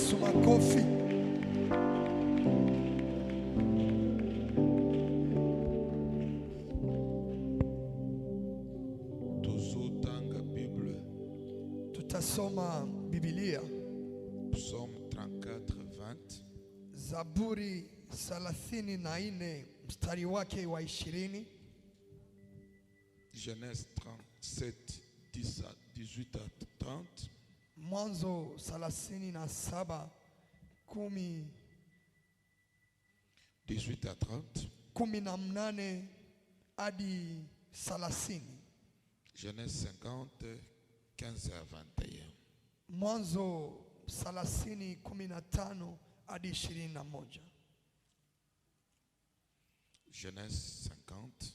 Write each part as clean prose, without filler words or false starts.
Yesu makofi. Tutasoma Biblia. Psaume 34:20. Zaburi 34 mstari wake wa 20. Genèse 37, 18 à 30. Mwanzo 37, 10. 18 à 30. 18 hadi 30. Genèse 50, 15 à 21. Mwanzo 30, 15 hadi 21. Genèse 50,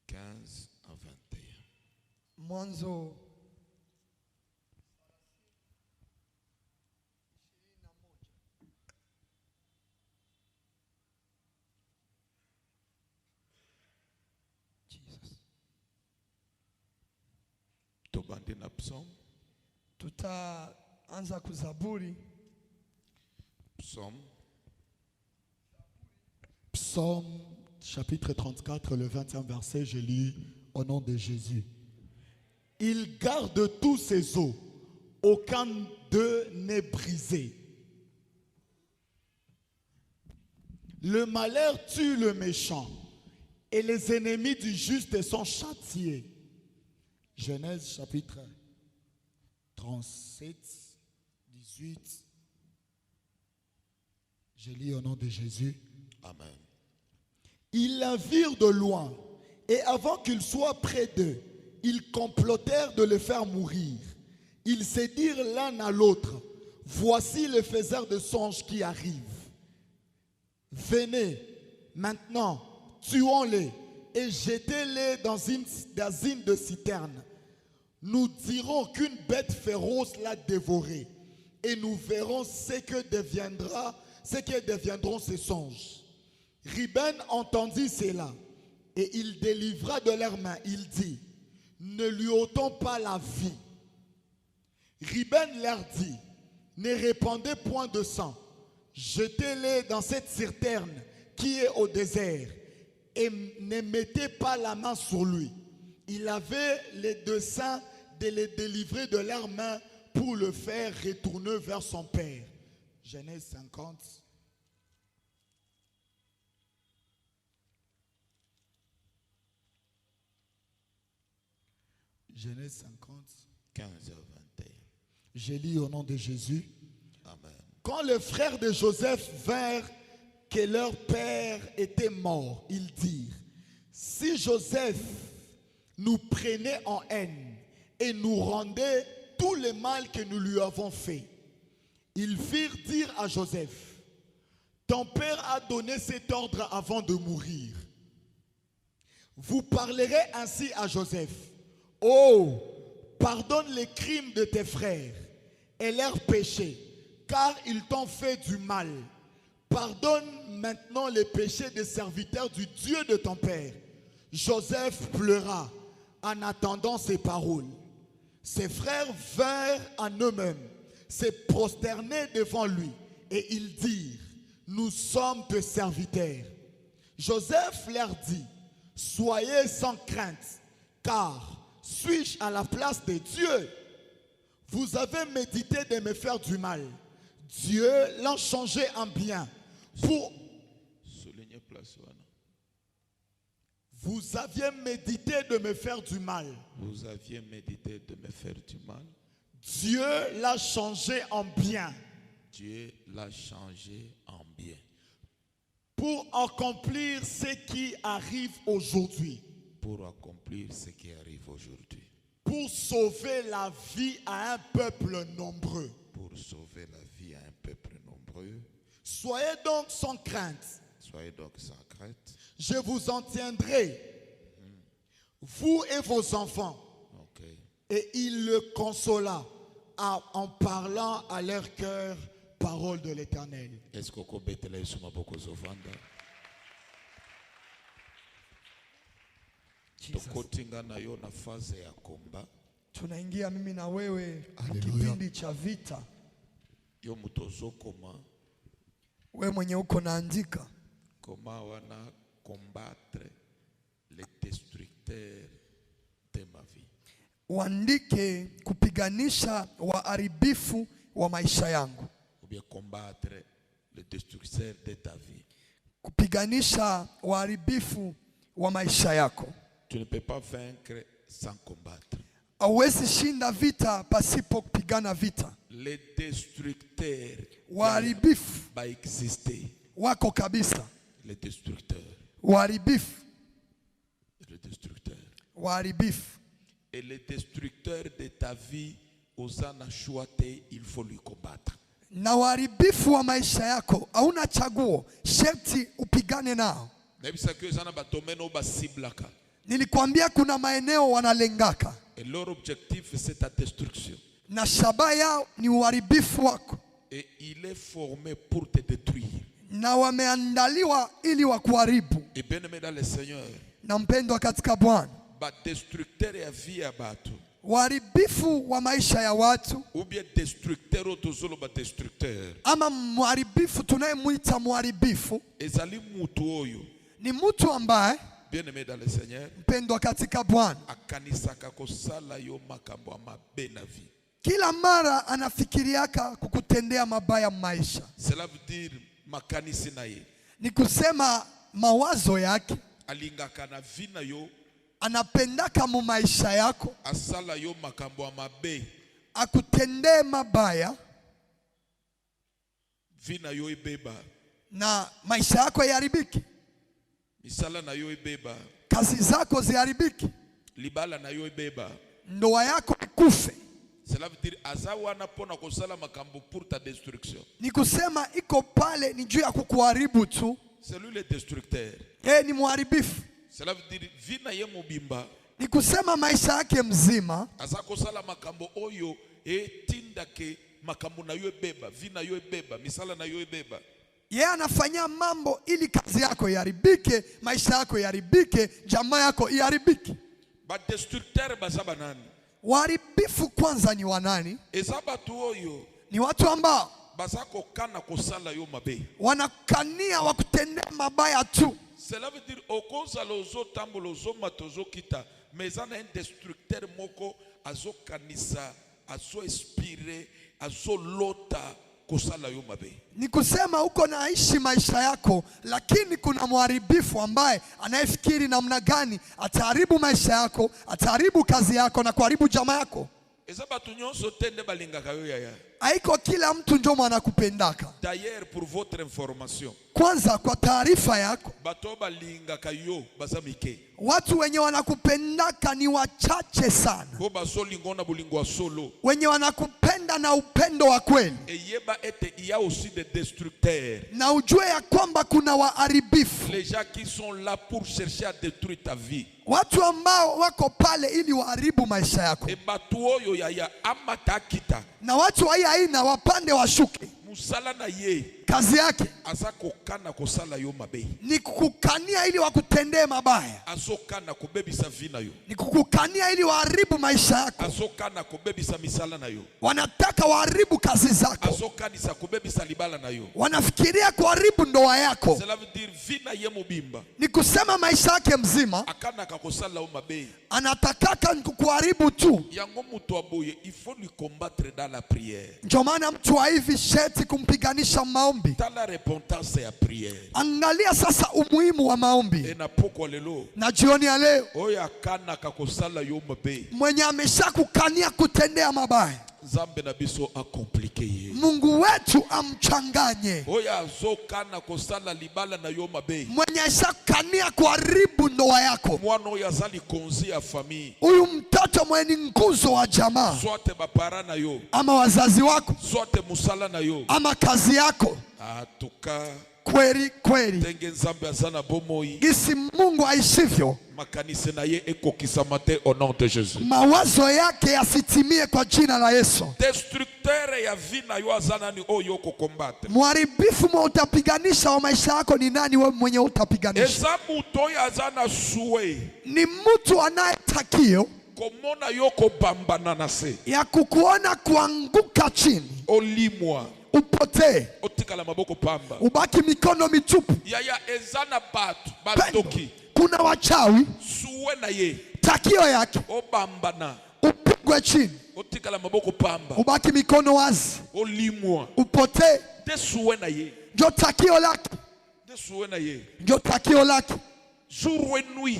15 à 21. Mwanzo 21. Tobandi na psaume. Tutaanza kuzaburi. Psaume. Psaume chapitre 34, le 20e verset, je lis au nom de Jésus. Il garde tous ses os, aucun d'eux n'est brisé. Le malheur tue le méchant et les ennemis du juste sont châtiés. Genèse chapitre 37, 18. Je lis au nom de Jésus. Amen. Ils la virent de loin, et avant qu'ils soient près d'eux, ils complotèrent de le faire mourir. Ils se dirent l'un à l'autre, voici le faiseur de songes qui arrive. Venez, maintenant, tuons-les et jetez-les dans une de citerne. Nous dirons qu'une bête féroce l'a dévoré, et nous verrons ce que deviendront ces songes. Ruben entendit cela, et il délivra de leurs mains. Il dit, ne lui ôtons pas la vie. Ruben leur dit, ne répandez point de sang, jetez-les dans cette citerne qui est au désert, et ne mettez pas la main sur lui. Il avait le dessein de les délivrer de leurs mains pour le faire retourner vers son père. Genèse 50. Genèse 50. 15 à 21. Je lis au nom de Jésus. Amen. Quand les frères de Joseph vinrent que leur père était mort, ils dirent, si Joseph nous prenait en haine et nous rendait tout le mal que nous lui avons fait, ils firent dire à Joseph, ton père a donné cet ordre avant de mourir. Vous parlerez ainsi à Joseph, oh, pardonne les crimes de tes frères et leurs péchés, car ils t'ont fait du mal. Pardonne maintenant les péchés des serviteurs du Dieu de ton père. Joseph pleura en attendant ces paroles. Ses frères vinrent en eux-mêmes, se prosterner devant lui, et ils dirent, nous sommes tes serviteurs. Joseph leur dit, soyez sans crainte, car suis-je à la place de Dieu? Vous avez médité de me faire du mal. Dieu l'a changé en bien. Vous aviez médité de me faire du mal. Vous aviez médité de me faire du mal. Dieu l'a changé en bien. Dieu l'a changé en bien. Pour accomplir ce qui arrive aujourd'hui. Pour accomplir ce qui arrive aujourd'hui. Pour sauver la vie à un peuple nombreux. Pour sauver la vie à un peuple nombreux. Soyez donc sans crainte. Soyez donc sans crainte. Je vous en tiendrai, vous et vos enfants. Okay. Et il le consola en parlant à leur cœur parole de l'Éternel. Est-ce que vous pouvez tukotinga nayo na faze ya komba. Tunaingia mimi na wewe Hallelujah. kipindi cha vita. Yo mutozo koma. we mwenye uko naandika, Comment wana combattre les destructeurs de ma vie. uandike kupiganisha waharibifu wa maisha yangu, Ou bien combattre les destructeurs de ta vie. kupiganisha waharibifu wa maisha yako. Tu ne peux pas vaincre sans combattre. Hauwezi shinda vita pasipo kupigana vita. Les destructeurs Waharibifu va exister. wako kabisa, Les destructeurs. waharibifu, Les destructeurs. waharibifu. Et les destructeurs de ta vie, osana choite, il faut lui combattre. Na waharibifu wa maisha yako hauna chaguo, sharti upigane nao. Nebisa que osana batomeno ba ciblaka. Nilikwambia kuna maeneo wanalengaka Et leur objectif c'est ta destruction. na shabaha yao ni uharibifu wako, Et il est formé pour te détruire. na wameandaliwa ili wakuharibu. Et bien aimé dans le Seigneur, Na mpendwa katika Bwana, ba destructeur ya vie ya batu. waharibifu wa maisha ya watu Ou bien destructeur otozolo ba destructeur. ama mharibifu tunayemwita mharibifu Ezali mutu oyo. ni mtu ambaye, Bien aimé dans le Seigneur, mpendwa katika Bwana, akanisaka kosala yo makambo ya mabe na vie. kila mara anafikiriaka kukutendea mabaya maisha. Cela veut dire makanisi na ye. Ni kusema mawazo yake Alingaka na vie na yo, anapendaka mu maisha yako asala yo makambo ya mabe. akutendee mabaya Vie na yo ebeba. na maisha yako yaharibiki, Misala na yo ebeba. kazi zako ziharibiki, Libala na yo ebeba. ndoa yako ikufe. Cela veut dire aza wana pona kosala makambo pour ta destruction. Ni kusema iko pale ni juu ya kukuharibu tu. C'est lui le destructeur. Yeye ni mharibifu. Cela veut dire vie na ye mobimba. Ni kusema maisha yake mzima Aza kosala makambo oyo etinda ke makambo na yo ebeba, vie na yo ebeba, misala na yo ebeba. yeye anafanya mambo ili kazi yako iharibike, maisha yako iharibike, jamaa yako iharibike. Ba destructeur baza banani? Waharibifu kwanza ni wanani? Eza batu oyo Ni watu ambao baza kokana kosala yo mabe. wanakania wakutendea mabaya tu. Cela veut dire okozala ozotambola ozomata ozokita, mais eza na un destructeur moko azokanisa, azoinspire, azolota kosala yo mabe. Ni kusema uko naishi maisha yako, lakini kuna mharibifu ambaye anayefikiri namna gani ataharibu maisha yako, ataharibu kazi yako na kuharibu jamaa yako. Eza batu nyonso te nde balingaka yo yaya. Haiko kila mtu ndio mwanakupendaka. D'ailleurs, pour votre information, Kwanza kwa taarifa yako, bato balingaka yo baza mike. watu wenye wanakupendaka ni wachache sana. Po bazolingo na bolingo ya solo. Wenye wanakupenda na upendo wa kweli, Eyeba ete il y a aussi des destructeurs. na ujue ya kwamba kuna waharibifu, Les gens qui sont là pour chercher à détruire ta vie. watu ambao wako pale ili waharibu maisha yako, E batu oyo yaya amata kita. na watu wa hii aina wapande washuke. Musala na ye. Kazi yake Aza kokana kosala yo mabe. ni kukukania ili wakutendee mabaya, Azokana kobebisa vie na yo. ni kukukania ili waharibu maisha yako. Azokana kobebisa misala na yo. Wanataka waharibu kazi zako, Azokanisa kobebisa libala na yo. wanafikiria kuharibu ndoa yako. Cela veut dire vie na ye mobimba. Ni kusema maisha yake mzima Akana kakosala yo mabe. anatakaka ni kukuharibu tu. Yango muto aboye, il faut lui combattre dans la prière. Ndio maana mtu wa hivi sheti kumpiganisha maombi. Dans la repentance ya prière. Angalia sasa umuhimu wa maombi. E na poko lelo. Na jioni ya leo, Oyo akana kakosala yo mabe. mwenye ameshakukania kutendea mabaya, Zambe na biso akomplike ye. Mungu wetu amchanganye. Oyo azokana kosala libala na yo mabe. Mwenye ashakania kuharibu ndoa yako, Mwana oyo azali konzi ya famille. huyu mtoto mwenye ni nguzo wa jamaa, Soit bapara na yo. ama wazazi wako, Soit musala na yo. ama kazi yako, En tout cas, kweli kweli ndenge nzambe azana bomoi. gisi Mungu aishivyo, Makanise na ye ekokisama te au nom de Jésus. mawazo yake yasitimie kwa jina la Yesu. Destructeur ya vie na yo azana ni oyo kokombate. Mharibifu mwa utapiganisha wa maisha yako ni nani? Wewe mwenye utapiganisha Eza muto oyo azana suwe. ni mtu anayetakio Komona yo kobambana na se. ya kukuona kuanguka chini, Olimwa. upotee, otikala maboko pamba. ubaki mikono mitupu. Yaya ezana batoki. Kuna wachawi, Suwe na ye. takio yake Obambana. upigwe chini, Otikala maboko pamba. ubaki mikono wazi, Olimwa. upotee. De suwe na ye. Ndio takio lake, De suwe na ye. ndio takio lake. Jour et nuit.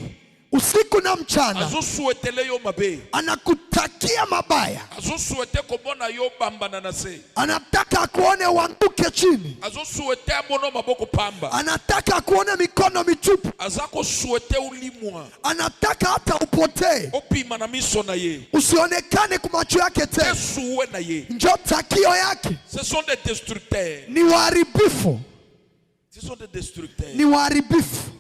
Usiku na mchana Azo souhaitele yo mabe. anakutakia mabaya, Azo souhaite komona yo bambana na se. anataka kuone uanguke chini, Azo souhaite amono maboko pamba. anataka kuone mikono mitupu, Azako souhaite ulimwa. anataka hata upotee, Opima na miso na ye. usionekane kwa macho yake De tena. suwe na ye. Ndio takio yake, Ce sont des destructeurs. ni waharibifu, Ce sont des destructeurs. ni waharibifu.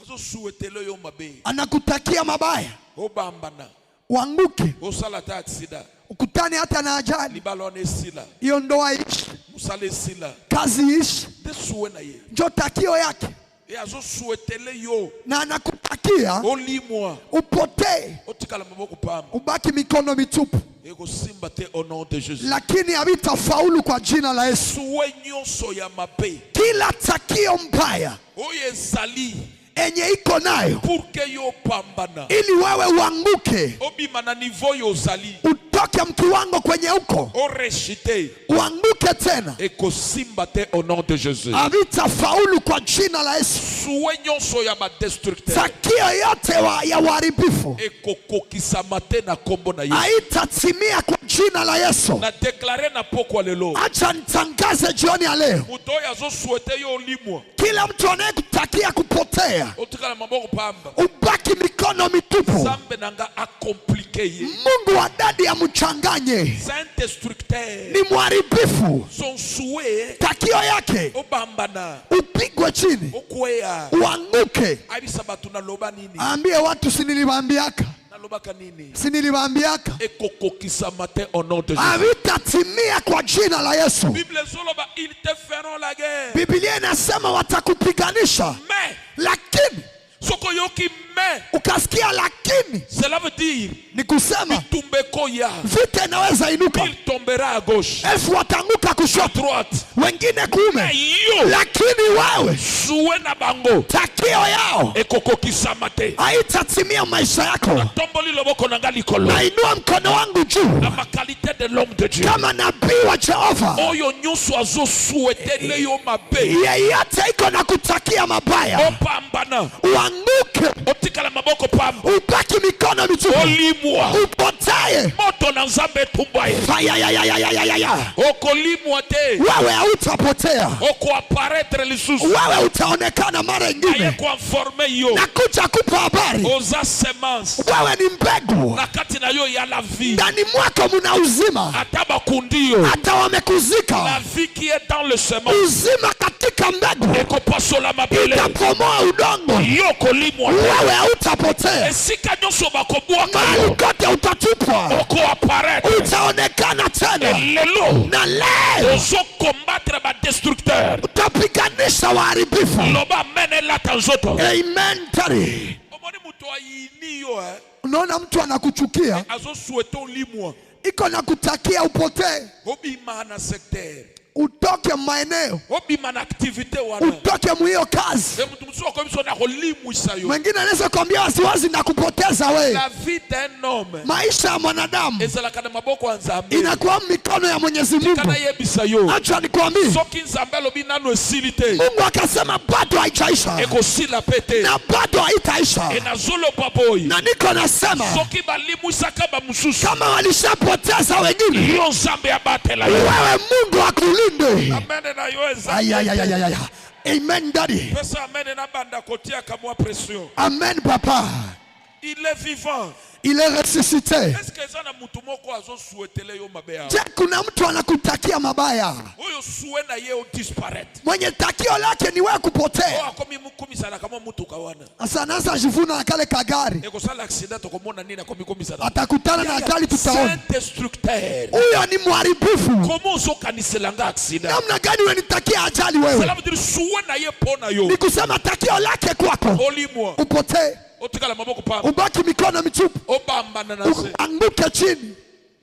Azo souhaitele yo mabe. Anakutakia mabaya, Obambana. uanguke, Osala ta aksida. ukutane hata na ajali, Libalone sila. hiyo ndoa ishi, Musale sila. kazi ishi. De suwe na ye. Ndio takio yake, E azo souhaitele yo. na anakutakia Olimwa. upotee, Otikala maboko pamba. ubaki mikono mitupu, Eko simba te au nom de Jésus. lakini havitafaulu kwa jina la Yesu. Suwe nyonso ya mabe. Kila takio mbaya Oye zali. enye iko nayo Pour que yo pambana. ili wewe uanguke, Obima na niveau yo zali. utoke mkiwango kwenye uko, O rechite. uanguke tena, Eko simba te au nom de Jésus. havitafaulu kwa jina la Yesu. Suwe nyonso ya ma destructeur. Takio yote ya uharibifu Eko kokisama te na kombo na Yesu. haitatimia kwa jina la Yesu. Na deklare na pokwa lelo. Acha nitangaze jioni ya leo, Mutoya zo souhaite yo limwa. kila mtu anayekutakia kupotea, Otikala maboko pamba. ubaki mikono mitupu. Zambe nanga akomplike ye. Mungu wa dadi amchanganye, C'est un destructeur. ni mharibifu. Son souhait. Takio yake Obambana. upigwe chini, Okwea. uanguke. Abisa batu na loba nini? Ambie watu, si niliwaambiaka, Na loba kanini? si niliwaambiaka, Ekokokisa matin au nom de Jésus. havitatimia kwa jina la Yesu. Bible soloba, ils te feront la guerre. Biblia inasema watakupiganisha, Mais, lakini soko yoki mais, ukasikia lakini, cela veut dire, ni kusema bitumbe koya, vita inaweza inuka, il tombera à gauche, elfu watanguka à kushoto, droite. wengine kuume, Mais yo, lakini wewe suwe na bango, takio yao ekokokisa matin. haitatimia maisha yako. Tomboli loboko nanga likolo. Nainua mkono wangu juu Na ma qualité de l'homme de Dieu. kama nabii wa Jehova, Oyo nyuso azo souhaitele yo mabe. yeyote iko na kutakia mabaya, Opambana. uanguke, Otikala maboko pamba. ubaki mikono mitupu, Olimwa. upotee. Moto na nzambe tumba ye. Fayayayayayaya. Okolimwa te. Wewe hautapotea, Oko apparaître lisusu. wewe utaonekana mara Aye ingine. kuinforme yo. Nakuja kupa habari, Oza semence. wewe ni mbegu, Na kati na yo ya la vie. ndani mwako muna uzima, Ata bakundi yo. hata wamekuzika. La vie qui est dans le semence. Uzima katika mbegu Ekopasola mabele. itapomoa udongo, Yo kolimwa. wewe hautapotea. Esika nyonso bakobwaka Mahali yo. kote utatupwa, Oko apparaître. utaonekana tena, Lelo. na leo Ozo combattre ba destructeur. utapiganisha waharibifu. Loba mene la tanzoto. Amen. Tari, Omoni muto ayini yo unaona mtu anakuchukia, azo souhaito limwa. iko na kutakia upotee, Obima na secteur. utoke maeneo, Obima na activité wana. utoke mwiyo kazi. Mtu msuwa kwa miso na kolimwisa yo. Mwingine anaweza kuambia wasiwasi na kupoteza we. La vie d'un homme. Maisha ya mwanadamu Ezalaka na maboko ya nzambe. inakuwa mikono ya Mwenyezi Mungu. Kana yebisa yo. Acha nikwambie, Soki nzambe alobi nano esili te. Mungu akasema bado haijaisha Ekosila pete. na bado haitaisha, Enazoloba boy. na niko nasema Soki balimwisaka ba mususu. kama walishapoteza wengine, Yo nzambe abatela yo. wewe Mungu akulinde. Amen na yo ezali. Ayayayayaya. Amen daddy. Pesa amen na banda kotia kamwa pression. Amen papa. Il est vivant. Il est ressuscité. Est-ce que ça na mutu moko azo souhaitele yo mabea? Je, kuna mtu anakutakia mabaya, Oyo souhait na ye o disparaître. mwenye takio lake ni wewe O kupotea. akomi mukumisana kama mutu kawana. Sasa anaanza jivuna na kale kagari, Ekosala accident tokomona nini akomi komisana. atakutana na gari, C'est un tutaona destructeur. huyo ni mharibifu. Comment ozokaniselanga accident? Namna gani unanitakia ajali wewe? Cela veut dire souhait na ye pona yo. Ni kusema takio lake kwako Olimwa. upotee, Otikala maboko pamba. ubaki mikono mitupu, Obambana na se. uanguke chini.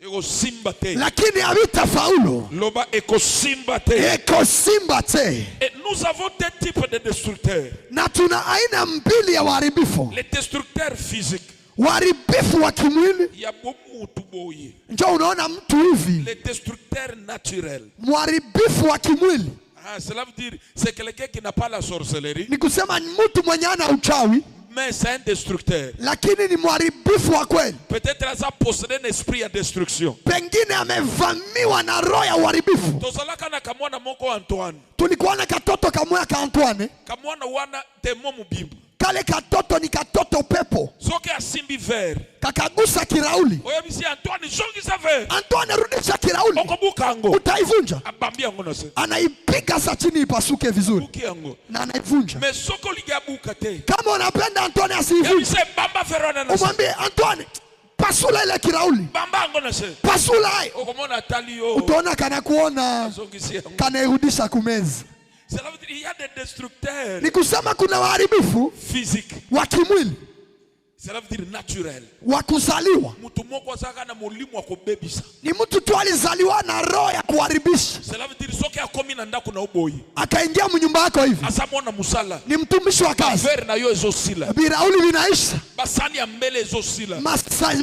Ekosimba te. lakini havitafaulu. Loba ekosimba te. Ekosimba te. Et nous avons deux types de destructeurs. Na tuna aina mbili ya waharibifu. Les destructeurs physiques. Waharibifu wa kimwili. Ya bomutu boye. Njoo unaona mtu hivi. Les destructeurs naturels. Mharibifu wa kimwili. Cela veut dire c'est quelqu'un qui n'a pas la sorcellerie. Ni kusema ni mtu mwenye ana uchawi. Mais c'est un destructeur. Lakini ni mharibifu wa kweli. Peut-être ça possède un esprit de destruction. Pengine amevamiwa na roho ya uharibifu. Tozalaka na kamwana moko Antoine. Tulikuwa na katoto kamoya ka Antoine. Kamwana wana demo mubimbu. Kale katoto ni katoto pepo. Soke asimbi ver. Kakagusa kirauli. Oya bisi Antoine zongisa ver. Antoine rudisha kirauli. Okobuka ango. Utaivunja. Abambia ngo nase. Anaipiga sa chini ipasuke vizuri. Buki ango. Na anaivunja. Mais soko ligabuka te. Kama unapenda Antoine asivunje. Yabise bamba verona nase. Umwambie Antoine, pasula ile kirauli. Bamba ango nase. Pasula hai. Okomona tali yo. Utaona kana kuona. Zongisi ango. Kanairudisha kumezi. Cela veut dire il y a des destructeurs. Ni kusema kuna waharibifu Physique. wa kimwili. Cela veut dire naturel. Wa kuzaliwa. Mutu moko azaka na mulimu wa kubebisa. Ni mtu tu alizaliwa na roho ya kuharibisha. Cela veut dire soki akomi na ndako na uboyi. Akaingia mnyumba yako hivi. Asamona musala. Ni mtumishi wa kazi. Ver na yo ezosila. Birauli vinaisha. Basani ya mbele ezosila.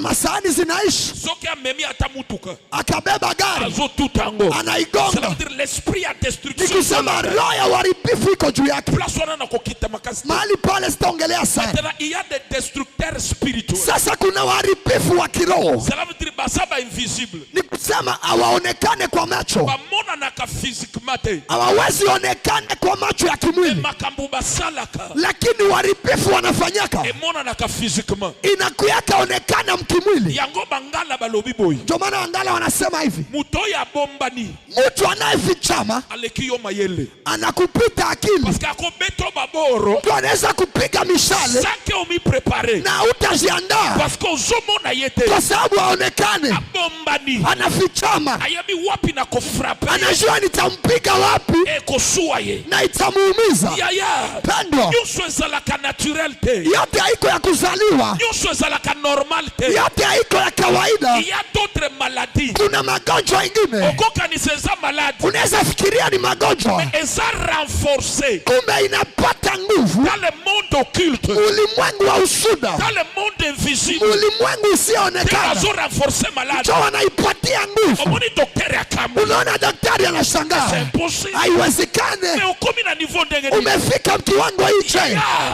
Masani zinaisha. Soki amemi ata mutuka. Akabeba gari. Azotutango. Cela Anaigonga. veut dire l'esprit à destruction. Ni kusema roho ya uharibifu iko juu yake. Place wana na kokita makasi. Mahali pale sitaongelea sana. Maintenant il y a des destructeurs spirituels. Sasa kuna waharibifu wa kiroho. Cela veut dire basaba invisible. Ni kusema hawaonekane kwa macho. Bamona naka physiquement te. Hawawezi onekane kwa macho ya kimwili. Makambu basalaka. Lakini waharibifu wanafanyaka. Emona naka physiquement. Inakuyaka onekana mkimwili. Yango bangala balobi boy. Ndio maana Wangala wanasema hivi. Muto ya bombani. Mtu anayefichama Aleki yo mayele. anakupita akili. Parce que akobeto baboro. Ndio anaweza kupiga mishale Sake omi prepare. na utajiandaa Parce que uzomona yete. kwa sababu aonekane. Bombani. Anafichama. Ayabi wapi na kofrape. Anajua nitampiga wapi Ekosuwa ye. na itamuumiza. Yaya. Pendwa, Nyuso ezalaka naturel te. yote haiko ya kuzaliwa. Nyuso ezalaka normal te. Yote haiko ya kawaida. Il y a d'autres maladies. Kuna magonjwa ingine Okokanisa eza malade. unaweza fikiria ni magonjwa, Eza renforcé. kumbe inapata nguvu Dans le monde occulte. ulimwengu wa usuda, Dans le monde invisible. ulimwengu usioonekana, Azo renforcé malade. ndio wanaipatia nguvu. Omoni docteur ya kamu. Unaona daktari C'est impossible, impossible. haiwezekane. Mais ukomi na niveau ndenge ni. Umefika kiwango hicho.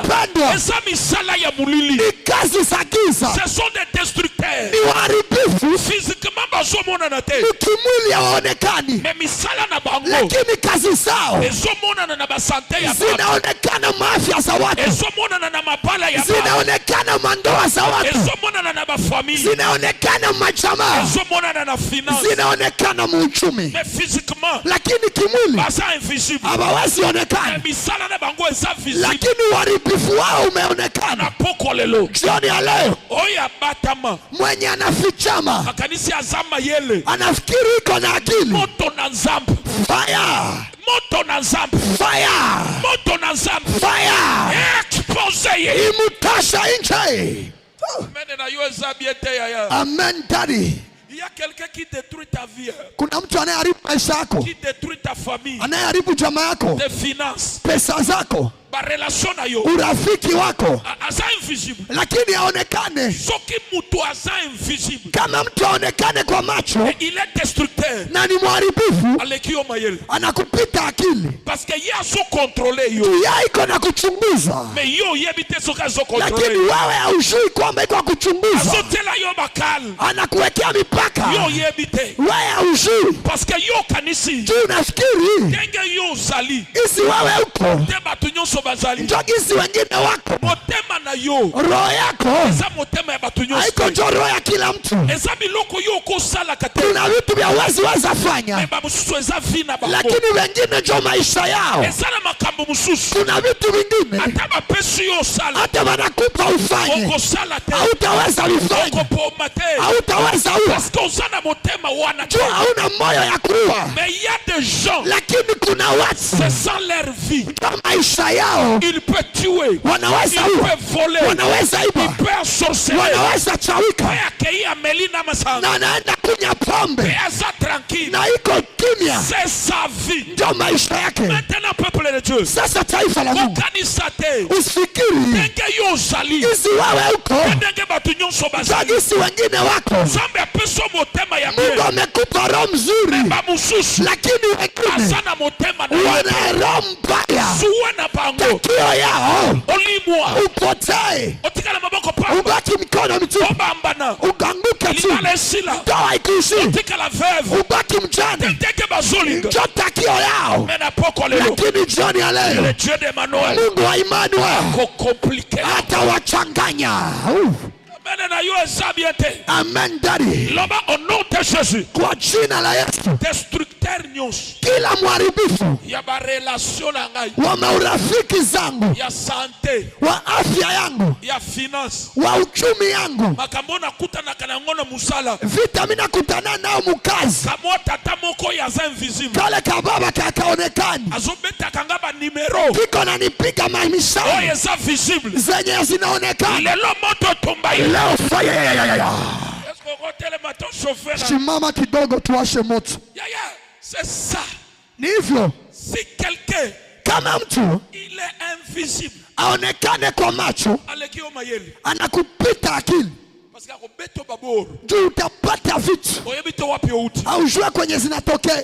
Pendwa, Eza misala ya mulili. ni kazi za giza, Ce sont des destructeurs. ni waharibifu. Physiquement bazomona na te. Kimwili hawaonekani, Mais misala na bango. lakini kazi zao Ezomona na basante ya baba. zinaonekana, maafya za watu Ezomona na mapala ya baba. zinaonekana, mandoa za watu Ezomona na bafamille. zinaonekana, majamaa Ezomona na finance. zinaonekana, muuchumi, Mais physiquement, lakini kimwili basa invisible. hawawezi onekana, Mais misala na bango eza visible. lakini uharibifu wao umeonekana. Na poko lelo. Jioni ya leo, Oya batama. mwenye anafichama Makanisi azama yele. anafikiri iko na akili. Moto na nzambe. Fire, Moto na nzambe. fire, Moto na nzambe. fire, Expose ye. imutasha nje. Mene na yo eza biete ya ya. Amen, daddy. Il y a quelqu'un qui détruit ta vie. Kuna mtu anayeharibu maisha yako, Qui détruit ta famille. anayeharibu jamaa yako, Tes finances. pesa zako, Ba relation na yo. urafiki wako, Aza invisible. lakini aonekane. Soki mutu aza invisible. Kama mtu aonekane kwa macho Il est destructeur. na ni mharibifu, Aleki yo mayele. anakupita akili, Parce que ye azo contrôler yo. ya iko na kuchunguza, Mais yo yebi te soki azo lakini contrôler. wewe haujui kwamba iko kuchunguza. Azo tela yo bakal. Anakuwekea mipaka, Yo yebi te. wewe haujui. Parce que yo kanisi. Tu unafikiri Kenge yo zali. isi wewe uko Te batu nyonso bazali. njo gisi wengine wako. Motema na yo. Roho yako Eza motema ya batu nyonso. haiko njo roho ya kila mtu. Eza biloko yo kosalaka te. Kuna vitu vya weza fanya, Mais bamosusu eza vi na bango. lakini wengine njo maisha yao. Eza na makambo mosusu. Kuna vitu vingine Ata bapesi yo osala. hata wanakupa ufanye, Okosala te. hautaweza vifanya, Okopoma te. hautaweza ua Parce que oza na motema wana te. juu hauna moyo ya kuua. Mais il y a des gens, Lakini kuna watu c'est sans leur vie. ndio maisha yao wao il peut tuer, wanaweza il ua, peut voler, wanaweza il iba, peut sorcerer. wanaweza chawika, Akei Amelina Masanga. na anaenda kunywa pombe Asa tranquille. na iko kimya. C'est sa vie. Ndio maisha yake. Maintenant peuple de Dieu. Sasa taifa la Mungu, Kanisate. usifikiri Ndenge yo zali. isi wewe uko Ndenge batu nyonso bazali. sagisi wengine wako. Zambe apeso motema ya Mungu bien. amekupa roho mzuri, Ba mususu. lakini wengine Asana motema na wana roho mbaya. suwa na bango. Takio yao Olimwa. upotee, Otikala maboko pa. ubaki mikono mitupu, Obambana. ukanguke chini, Libala esila. ndoa ikuishi, Otikala veuve. ubaki mjane. Ndenge bazolinga. Ndio takio yao. Mena poko lelo. Lakini jioni ya Le leo Dieu d'Emmanuel. Mungu wa Emmanuel Ko compliqué. atawachanganya. Mena na yo esabiete. Amen daddy. Loba au nom de Jésus. Kwa jina la Yesu, Destructeur nyonso. kila mharibifu Ya ba relation na ngai. wa maurafiki zangu, Ya santé. wa afya yangu, Ya finance. wa uchumi yangu, Makambo na kuta na kanangono musala. vita mimi nakutana nao mukazi, Kamo tata moko ya za invisible. kale kababa kakaonekani Azobeta kanga ba numero. kiko nanipiga mamisao Oye za visible. zenye zinaonekana. Lelo moto tombai. Leo fire ya ya ya. Est-ce qu'on retele maton chauffeur? Simama kidogo tuwashe moto. Ya ya. C'est ça. Ni hivyo, Si quelqu'un kama mtu il est invisible. aonekane kwa macho, Aleki o mayele. anakupita akili Parce que ako beto baboro. juu utapata vitu Oyebi to wapi outi. aujue kwenye zinatokea.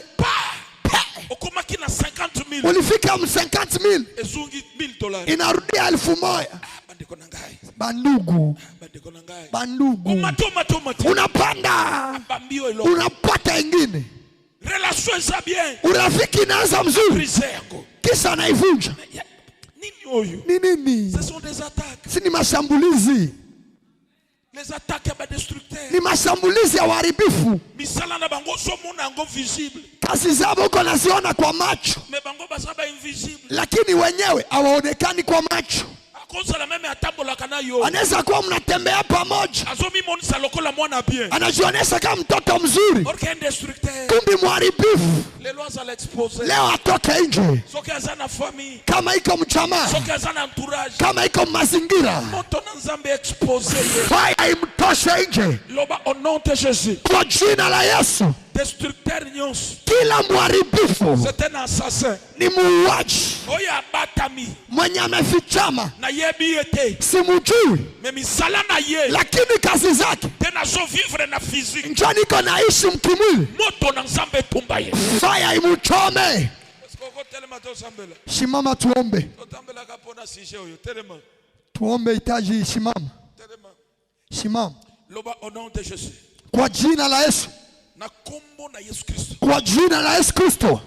Okomaki na 50,000. Ulifika 50,000 Ezungi $1,000. inarudia 1,000. Bandeko na ngai. Bandugu, Bandeko na ngai. bandugu, Mato. unapanda Bambio elo. unapata ingine, Relation eza bien. urafiki inaanza mzuri Brise yango. kisha anaivunja. Nini oyo? Ni nini? Ce sont des attaques. Si ni mashambulizi, Les attaques ya ba destructeurs. ni mashambulizi ya uharibifu. Misala na bango so mona yango visible. Kazi zao uko naziona kwa macho, Mais bango baza ba invisible. lakini wenyewe hawaonekani kwa macho. Akoza la meme atambolaka na yo. Anaweza kuwa mnatembea pamoja, Azomi monisa lokola mwana bien. anajionyesha kama mtoto mzuri, Orke un destructeur. kumbi mharibifu. Les lois à l'exposer. Leo atoke nje, Soki aza na famille. kama iko mjamaa, Soki aza na entourage. kama iko mazingira, Moto na nzambe expose ye. fire imtoshe nje Loba au nom de Jésus. kwa jina la Yesu. Destructeur nyonso. Kila mharibifu C'est un assassin. ni muuaji Oya batami. mwenye amefichama, Na yebi ete. simujui, Mais misala na ye. lakini kazi zake Tena so vivre na physique. njo niko naishi mkimwili. Moto na nzambe tumba ye. Fire imuchome. Est-ce qu'on telema to sambela? Simama tuombe, Totambela kapona sije oyo. Telema. tuombe hitaji. Simama, Telema. simama Loba au nom de Jésus. kwa jina la Yesu, Na kombo na Yesu Kristo. kwa jina la Yesu Kristo.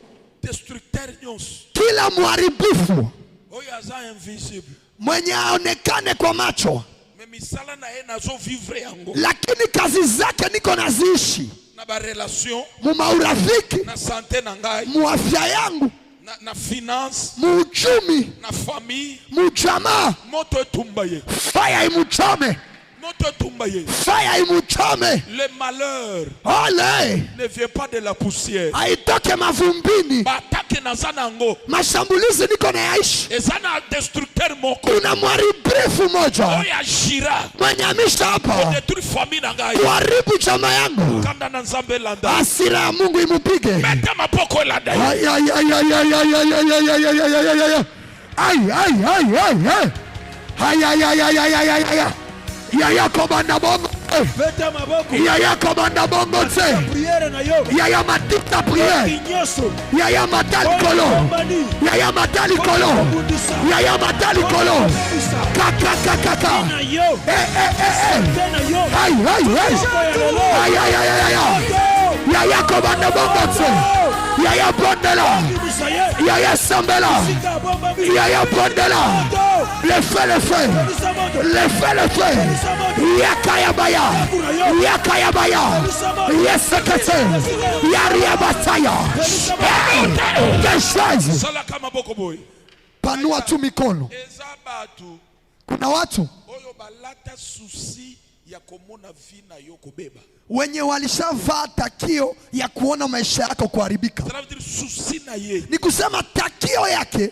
Destructeur nyonso. Kila mharibifu Oyo aza invisible. mwenye aonekane kwa macho, Mais misala na ye nazo vivre yango. lakini kazi zake niko naziishi Na ba relation. mumaurafiki, Na santé na ngai. muafya yangu, Na finance. muuchumi, Na famille. mujamaa. Moto etumba ye. Fire imuchome, Moto etumba ye. fire imuchome. Le malheur Ole ne vient pas de la poussière. aitoke mavumbini. Batake na zanango. Mashambulizi niko na yaishi. Ezana destructeur moko. Kuna mharibifu moja Oya jira. mwenye amisha hapa Détruire famille na ngai. kuharibu chama yangu. Kanda na nzambe landa. Hasira ya Mungu imupige. Mete mapoko landa. Ay, ay, ay, ay, ay, ay, ay, ay, ay, ay, ay, ay, ay, ay. Ay, ay, ay, ay, ay. Ay, ay, ay, ay, ay, ay, ay, ay. Yaya komanda bongo. Veta maboko. Yaya komanda bongo tse. Priere na yo. Yaya matita priere. Kinyoso. Yaya matali kolo. Yaya matali kolo. Yaya matali kolo. Kaka kaka kaka. Na yo. Tena yo. Ay, ay, ay. Ay, ay, ay, ay, ay. Yaya komanda bongo tse. Yaya bondela. Yaya sambela. Yaya bondela. Le feu, le feu. Le feu, le feu. Yakayabaya. Yakayabaya. Yesekete. Yariabataya. Keshazi. Sala kama boko boy. Panua tu mikono. Eza batu. Kuna watu Oyo balata souci ya komona vina yoko beba. Wenye walishavaa takio ya kuona maisha yako kuharibika. Ça veut dire souci na ye. Ni kusema takio yake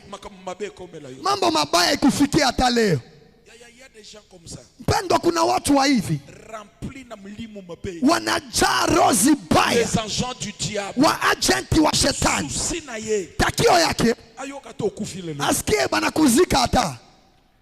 mambo mabaya ikufikia hata leo. Il y a des gens comme ça. Mpendwa, kuna watu wa hivi Remplis na mlimo mabaya. wanajaa rozi baya. Les agents du diable. Wa agenti wa shetani. Souci na ye. Takio yake Ayoka to kufile lo. asikie bana kuzika hata.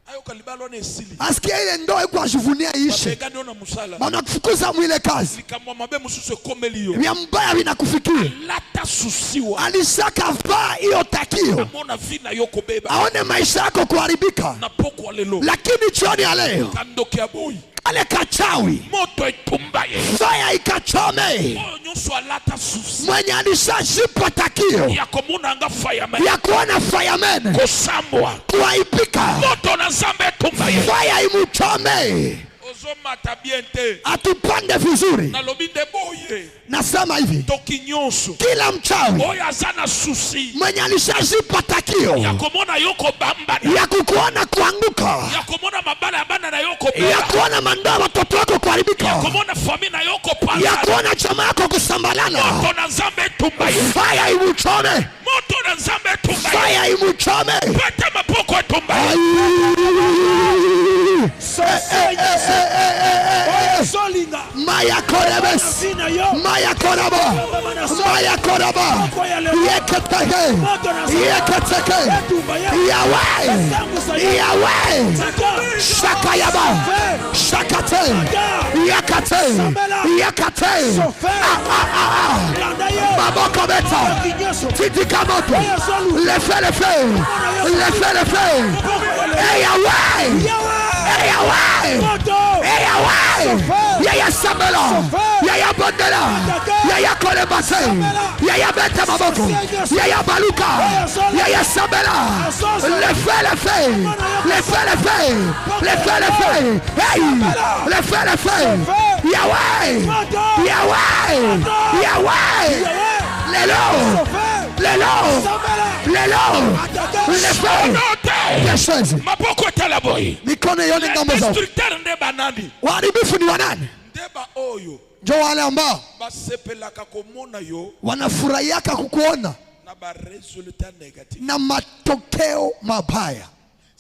Ayoka libalo na esili. Asikie ile ndoa iko ajivunia ishe. Begani ona musala. Bana kufukuza mwile kazi. Likamwa mabe mususu komeli yo. Vya mbaya vinakufikia. Lata susiwa. Alishaka vaa hiyo takio. Amona vina yoko beba. Aone maisha yako kuharibika. Na poko alelo. Lakini jioni ya leo Kandoke aboy. ale kachawi Moto itumbaye. fire ikachome. Nyuso alata susi. Mwenye alishajipa takio Ya komuna anga fireman. ya kuona fireman Kusambwa. kuaibika, Moto na zambe tumbaye. fire imuchome. Ozoma tabiente. Atupande vizuri. Na lobi de boye. Nasema hivi, Toki nyonso. kila mchawi Oya zana susi. mwenye alishajipa takio Ya komona yoko bamba. ya kukuona kuanguka, Ya komona mabala ya bana na yoko ya beba. kuona mandoa watoto wako Ya kuharibika, komona fami na yoko ya panga. kuona chama yako kusambalana, Moto na zambe tumbaye. fire imuchome, Moto na zambe tumbaye. fire imuchome. Pete mapoko tumbaye. Solinga. Maya Korebes, Vina yo. Maya Koraba, Maya Koraba, Yeketeke, Yeketeke, Yahweh, Yahweh, Shakayaba, Shakate, Yakate, Yakate, Maboko Beta, Titika Moto, le feu, Hey Yahweh, Hey Yahweh, Hey Yahweh, Yaya Samela, Yaya Bondela, Yaya Kolebase, Yaya Beta Maboko, Yaya Baluka, Yaya Samela, le feu, hey, le feu, Yahweh, le feu, Yeshezi. Mapoko talaboy. Mikono yone ngambo zao. Destructeur nde banani. Waharibifu ni wanani? Ndeba oyo. Jo wale ambao Basepelaka komona yo. wanafurahiaka kukuona Na ba resultat négatif. na matokeo mabaya.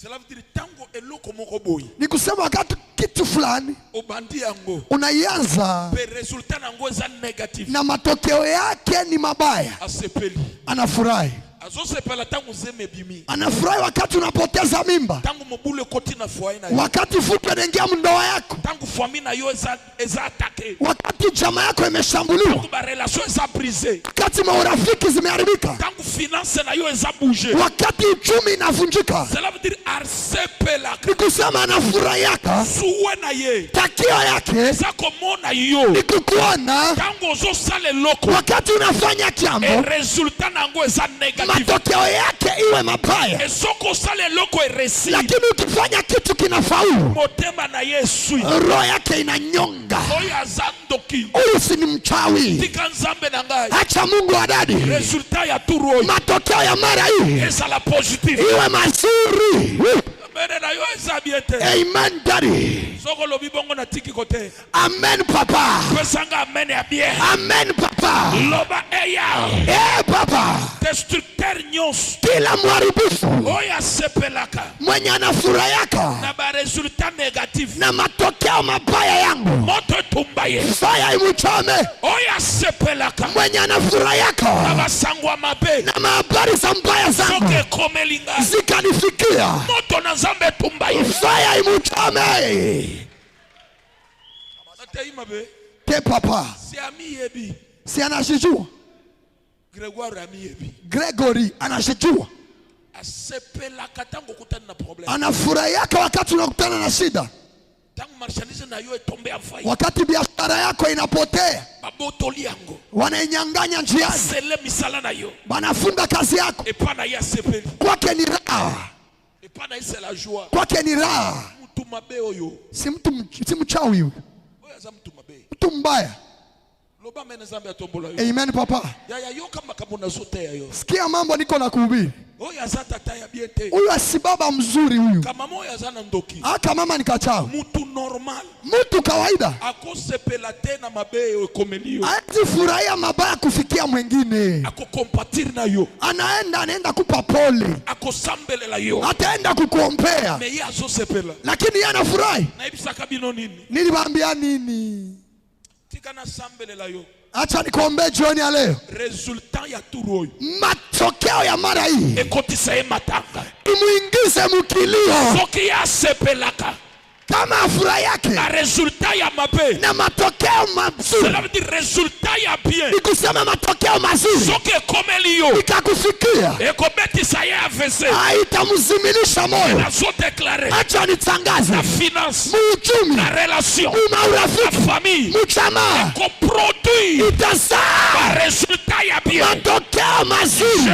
Cela veut dire tango eloko moko boy. Ni kusema wakati kitu fulani Obandi yango. unaianza Pe resultat nango eza négatif. na matokeo yake ni mabaya, Asepeli. anafurahi. Azosepela tango zeme bimi. Anafurahi wakati unapoteza mimba, Tango mobule koti na foyer na yo. wakati fupe inaingia mndoa yako, Tango famille na yo eza attaqué. wakati jamaa yako imeshambuliwa, Tango ba relation eza brisé. wakati maurafiki zimeharibika, Tango finance na yo eza bougé. wakati uchumi inavunjika. Cela veut dire arsepela. Ni kusema anafurahiaka Suwe na ye. takio yake Eza komona yo. ni kukuona Tango ozosala eloko. wakati unafanya E jambo resultat nango eza négatif. matokeo yake iwe mabaya, E soko osala eloko eresi. lakini ukifanya kitu kinafaulu, Motema na Yesu. roho yake inanyonga. Oyo aza ndoki. Huyu si ni mchawi, Tika nzambe na ngai. acha Mungu adadi. Resultat ya turu oyo. Matokeo ya mara hii Ezala positif. iwe mazuri. Mene na yo eza bien te. Amen daddy. Soko lobi bongo na tiki kote. Amen papa. Pesanga amen ya bien. Amen papa. Loba eya. Papa, Destructeur nyonso. kila mharibifu Oyo asepelaka. mwenye anafurahiaka Na ba resultat négatif. na matokeo mabaya yangu, Moto etumba ye. fire imuchome. Oyo asepelaka. Mwenye anafurahiaka Na basangwa mabe. na mahabari za mbaya zangu Soke ekomeli ngai. zikanifikia, Moto na nzambe etumba ye. fire imuchome. Atei mabe. Ke papa, Si ami yebi. si anashijua? Grégoire ami yebi. Gregory anashijua, Asepelaka tango kutana na problème. anafurahiaka wakati unakutana na shida, Tango marchandise na yo etombe en faillite. wakati biashara yako inapotea, Babotoli yango. wanainyang'anya njiani, Sele misala na yo. wanafunga kazi yako. Epa na ye asepeli. Kwake ni raha, Epa na ye c'est la joie. kwake ni raha. Mutu mabe oyo. Si mchawi huyu, Oyo aza mutu mabe. mtu mbaya. Amen papa. Sikia mambo niko na kuhubiri. Huyu asibaba mzuri huyu. Haka mama ni kachao. Mtu kawaida. Hati furahia mabaya kufikia mwengine. Anaenda kupa pole. Ataenda kukuombea. Lakini yeye anafurahi. Niliwaambia nini? Acha nikuombee jioni ya leo. Matokeo ya mara hii imuingize mkilio. Kama afura yake na matokeo mazuri, ni kusema matokeo mazuri ikakufikia, haitamzimilisha moyo. Acha nitangaze muuchumi, mumaurafiki, muchamaa itazaa matokeo mazuri.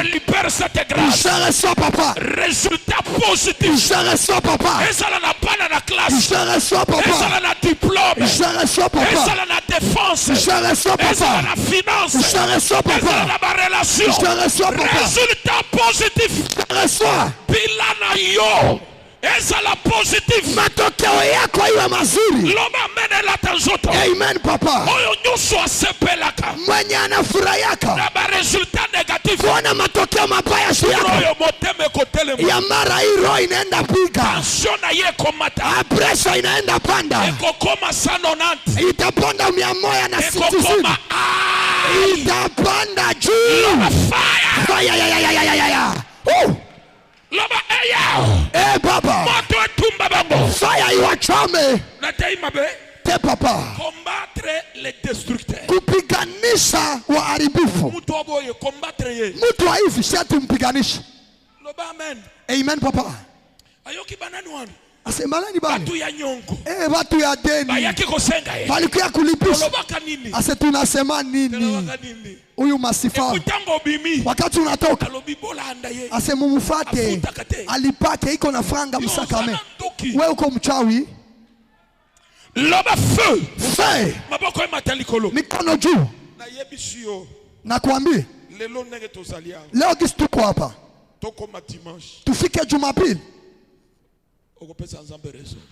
Je reçois papa. Résultat positif. Je reçois papa. Et ça n'a pas la classe. Je reçois papa. Et ça n'a diplôme. Je reçois papa. Et ça n'a défense. Je reçois papa. Et ça n'a finance. Je reçois papa. Et ça n'a relation. Je reçois papa. Résultat positif. Je reçois. Bilana yo. Et ça la positif. Matokeo yako iwe mazuri. Loma mene la tanzoto. Amen papa. Oyo nyuso asepelaka. Mwenye anafurahiyaka na ba resultat negatif. Kuona matokeo mabaya juu yako. Roho moteme kotele. Ya mara hii roho inaenda piga. Tension na ye komata. Pressure inaenda panda. Eko koma 190. Itapanda 160. Itapanda juu. Fire. Fire. Oh. Loba eya. Baba. Moto tumba bango. Fire iwachome. Na taima be. Te papa. Combattre les destructeurs. Kupiganisha waharibifu. Mtu aboye combattre ye. Mtu wa hivi shati mpiganisha. Loba amen. Amen papa. Ayoki banani wanu. Asemalani bani. Watu ya nyongo. Watu ya deni. Bayaki kusenga ye. Balikuya kulipisha. Lobaka nini. Ase tunasema nini. Huyu masifa. Wakati unatoka. Ase mumufate. Alipake iko na franga msakame. Wewe uko mchawi. Loba feu. Feu. Maboko matalikolo. Mikono juu. Na yebishio. Nakwambia. Lelo nenge tozalia. Leo kisi tuko hapa. Toko dimanche. Tufike Jumapili.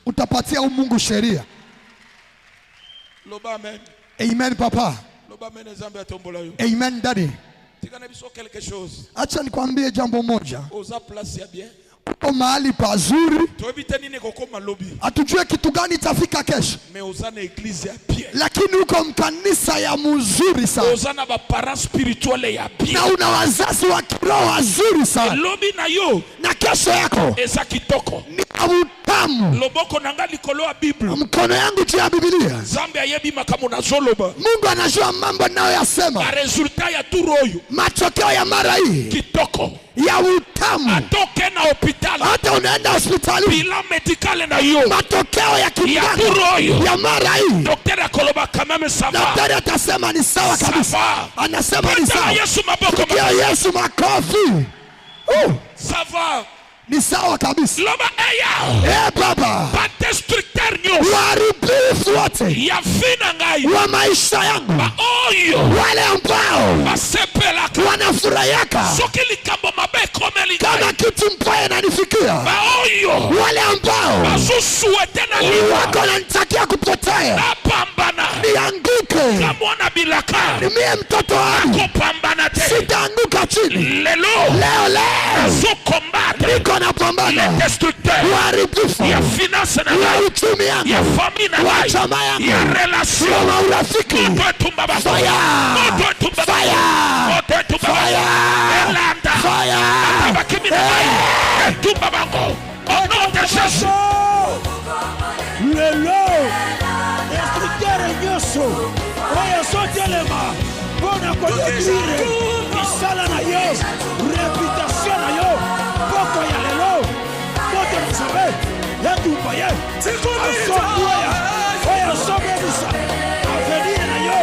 Utapatia Mungu sheria. Loba amen. Amen papa. Loba amen Zambia tombola yo. Amen daddy. Tikana biso quelque chose. Acha nikwambie jambo moja. Oza place ya bien. Uko mahali pazuri. Tuebite nini kokoma lobby. Hatujue kitu gani itafika kesho. Mais ozana eglise ya bien. Lakini uko mkanisa ya mzuri sana. Ozana ba parents spirituels ya bien. Na una wazazi wa kiroho wazuri sana. Lobby na yo. Na kesho yako. Eza kitoko. Ni utamu. Loboko nangali koloa Biblia. Mkono yangu juu ya Biblia. Zambi ayebi makamu na zoloba. Mungu anajua mambo nayo yasema. Na resultat ya turoyo. Matokeo ya mara hii. Kitoko. Ya utamu. Atoke na hospitali. Hata unaenda hospitali. Bilan medical na yo. Matokeo ya kibanga. Ya mara hii. Daktari akoloba kameme sawa. Daktari atasema ni sawa kabisa. Anasema ni sawa. Yesu maboko. Pigia Yesu makofi. Sawa. Ni sawa kabisa. Loba eya. Baba. Ba destructeur nyo. Waharibifu wote. Ya fina ngai. Wa maisha yangu. Ba oyo. Wale ambao. Basepelaka. Wanafurahiyaka. Soki likambo mabe komeli. Kama kitu mbaya inanifikia. Ba oyo. Wale ambao. Basusuete na liwa. Wako wananitakia kupotea. Napambana. Nianguke. Kamwana bilaka. Ni mie mtoto wangu. Kupambana te. Sitaanguka chini. Lelo. So combat. Niko napambana. Les destructeurs. Waharibifu. Ya finance na ya uchumi yangu. Ya famille na wa chama yangu. Ya relation. Ya urafiki. Moto tumba bako. Fire. Moto tumba bako. Fire. Moto tumba bako. Fire. Elanda. Fire. Abakimi na mai. Tumba bako. Ono de Jésus. Lelo. Destructeur nyoso. Oya sotelema. Bona kodetire. Isala na yo. Reputation na yo. Poko ya lelo. Moto na sabe. Yatumba ye. Asobuya. Oya sobebisa. Avenir na yo.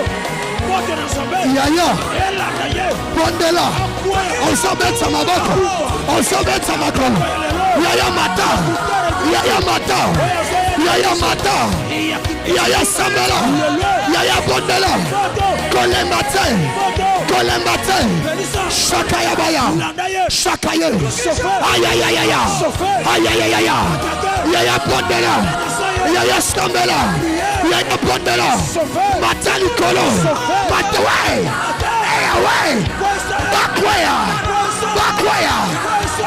Moto na sabe. Yaya. Ela na ye. Bondela. Osobetsa maboko. Osobetsa makono. Yaya mata. Yaya mata. Yaya mata. Yaya Sambela, Yaya Bondela, Kolemate, Kolemate, Shakayabaya, Shakaye, Ayayaya, Ayayaya, Yaya Bondela, Yaya Sambela, Yaya Bondela, Matali Kolo, Mataway, away, Bakwaya, Bakwaya,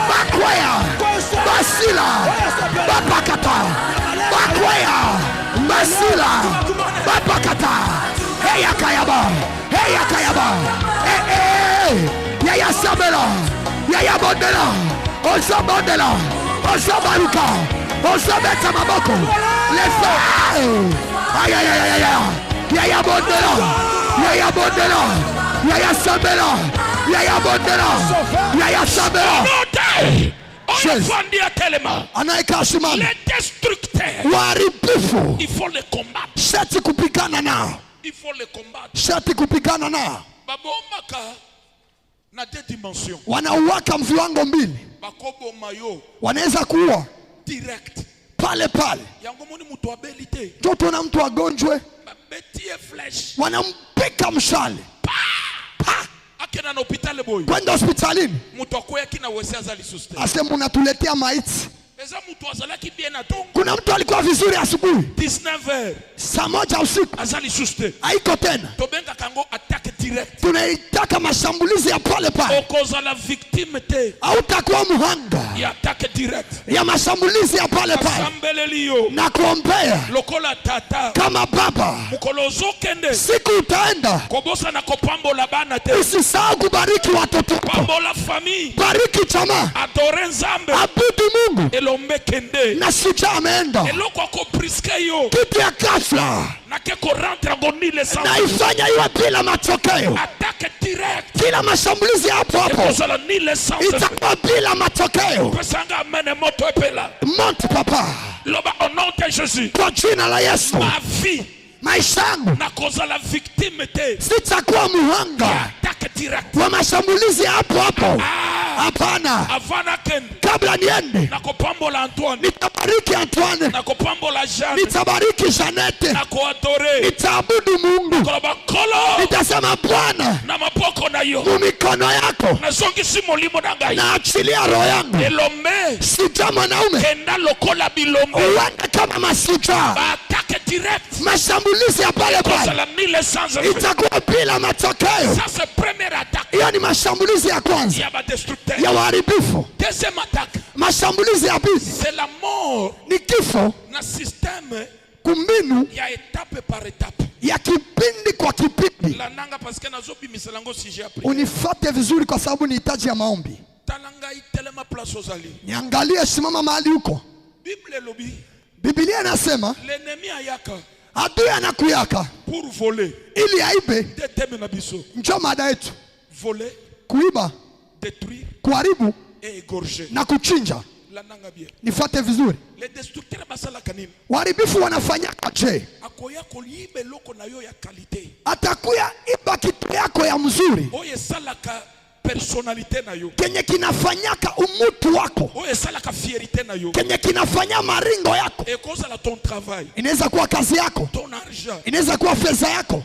Bakwaya, Basila, Babakata, Bakwaya, Basila, Babakata, Hey Akayaba, Hey Akayaba, Hey, Yaya Sabela, Yaya Bondela, Osa Bondela, Osa Baruka, Osa Beta Maboko, Lefa, Ayayaya, Yaya Bondela, Yaya Bondela, Yaya Sabela, Yaya Bondela, Yaya Sabela. Les destructeurs, il faut les combattre. Shati kupigana nao. Il faut les combattre. Shati kupigana nao. Babomaka na deux dimensions. Wanauwaka viwango mbili. Bakobo mayo. Wanaweza kuua direct. Pale pale. Yango moni mtu abilite. Mtoto na mtu agonjwe. Babetie flesh. Wanampika mshale. Pa! Akena na hospitali boy. Kwenda hospitalini. Mtu akoya kina wese azali sustain. Asema unatuletea maiti. Eza mtu azalaki bien na tongo. Kuna mtu alikuwa vizuri asubuhi. 19h. Saa moja usiku. Azali sustain. Haiko tena. Tobenga kango attaque direct. Tunaitaka mashambulizi ya pale pale. Okoza la victime te. Hautakuwa muhanga. Ya attaque direct. Ya mashambulizi ya pale pale. Asambelelio. Na kuombea. Lokola tata. Kama baba. Mukolozo kende. Siku utaenda. Kobosa na kopambo la bana te. Usisahau kubariki watoto. Pambo la famille. Bariki jamaa. Adore Nzambe. Abudu Mungu. Elombe kende. Na suja ameenda. Eloko ako briske yo. Kitu ya ghafla. Na keko rentre agonile sans. Na ifanya iwe bila matokeo. Attaque direct. Kila mashambulizi hapo hapo. Ekozala nile sans. Itakuwa bila matokeo. Pesanga mene moto epela. Monte papa. Loba au nom de Jésus. Kwa jina la Yesu. Ma vie. Maisha yangu. Na kozala victime te. Sitakuwa muhanga. Attaque direct. Wa mashambulizi hapo hapo. Hapana. Avana ken. Kabla niende. Na kopambola Antoine. Nitabariki Antoine. Na kopambola Jeanne. Nitabariki Jeanette. Na kuadore. Nitaabudu Mungu. Koloba kolo. Nitasema Bwana. Na mapoko na yo. Mumikono yako. Na zongisi molimo na ngai. Na achilia roho yangu. Elombe. Sija mwanaume. Kenda lokola bilombe. Uende kama masuja. Attaque direct. Mashambulizi ya pale pale. Itakuwa bila matokeo. Ça c'est première attaque. Hiyo ni mashambulizi ya kwanza. Ya badestructeur. Ya uharibifu. Deuxième attaque. Mashambulizi ya pili. C'est la mort. Ni kifo. Na système. Kumbinu. Ya étape par étape. Ya kipindi kwa kipindi. La nanga parce que nazobi misalango si j'ai appris. Unifuate vizuri kwa sababu ni hitaji ya maombi. Talanga itelema place ozali. Niangalie, simama mahali huko. Bible lobi. Biblia inasema l'ennemi ayaka. Adui anakuyaka pour voler. Ili aibe. Deteme na biso. Njoo mada yetu. Voler. Kuiba. Détruire. Kuharibu. Et égorger. Na kuchinja. La nanga bien. Nifuate vizuri. Les destructeurs basala kanini. Waharibifu wanafanya aje? Akoya kolibe loko na yo ya qualité. Atakuya iba kitu yako ya mzuri. Oye salaka personnalité na yo. Kenye kinafanyaka umutu wako. Oye salaka fierté na yo. Kenye kinafanya maringo yako. Et cause la ton travail. Inaweza kuwa kazi yako. Ton argent. Inaweza kuwa fedha yako.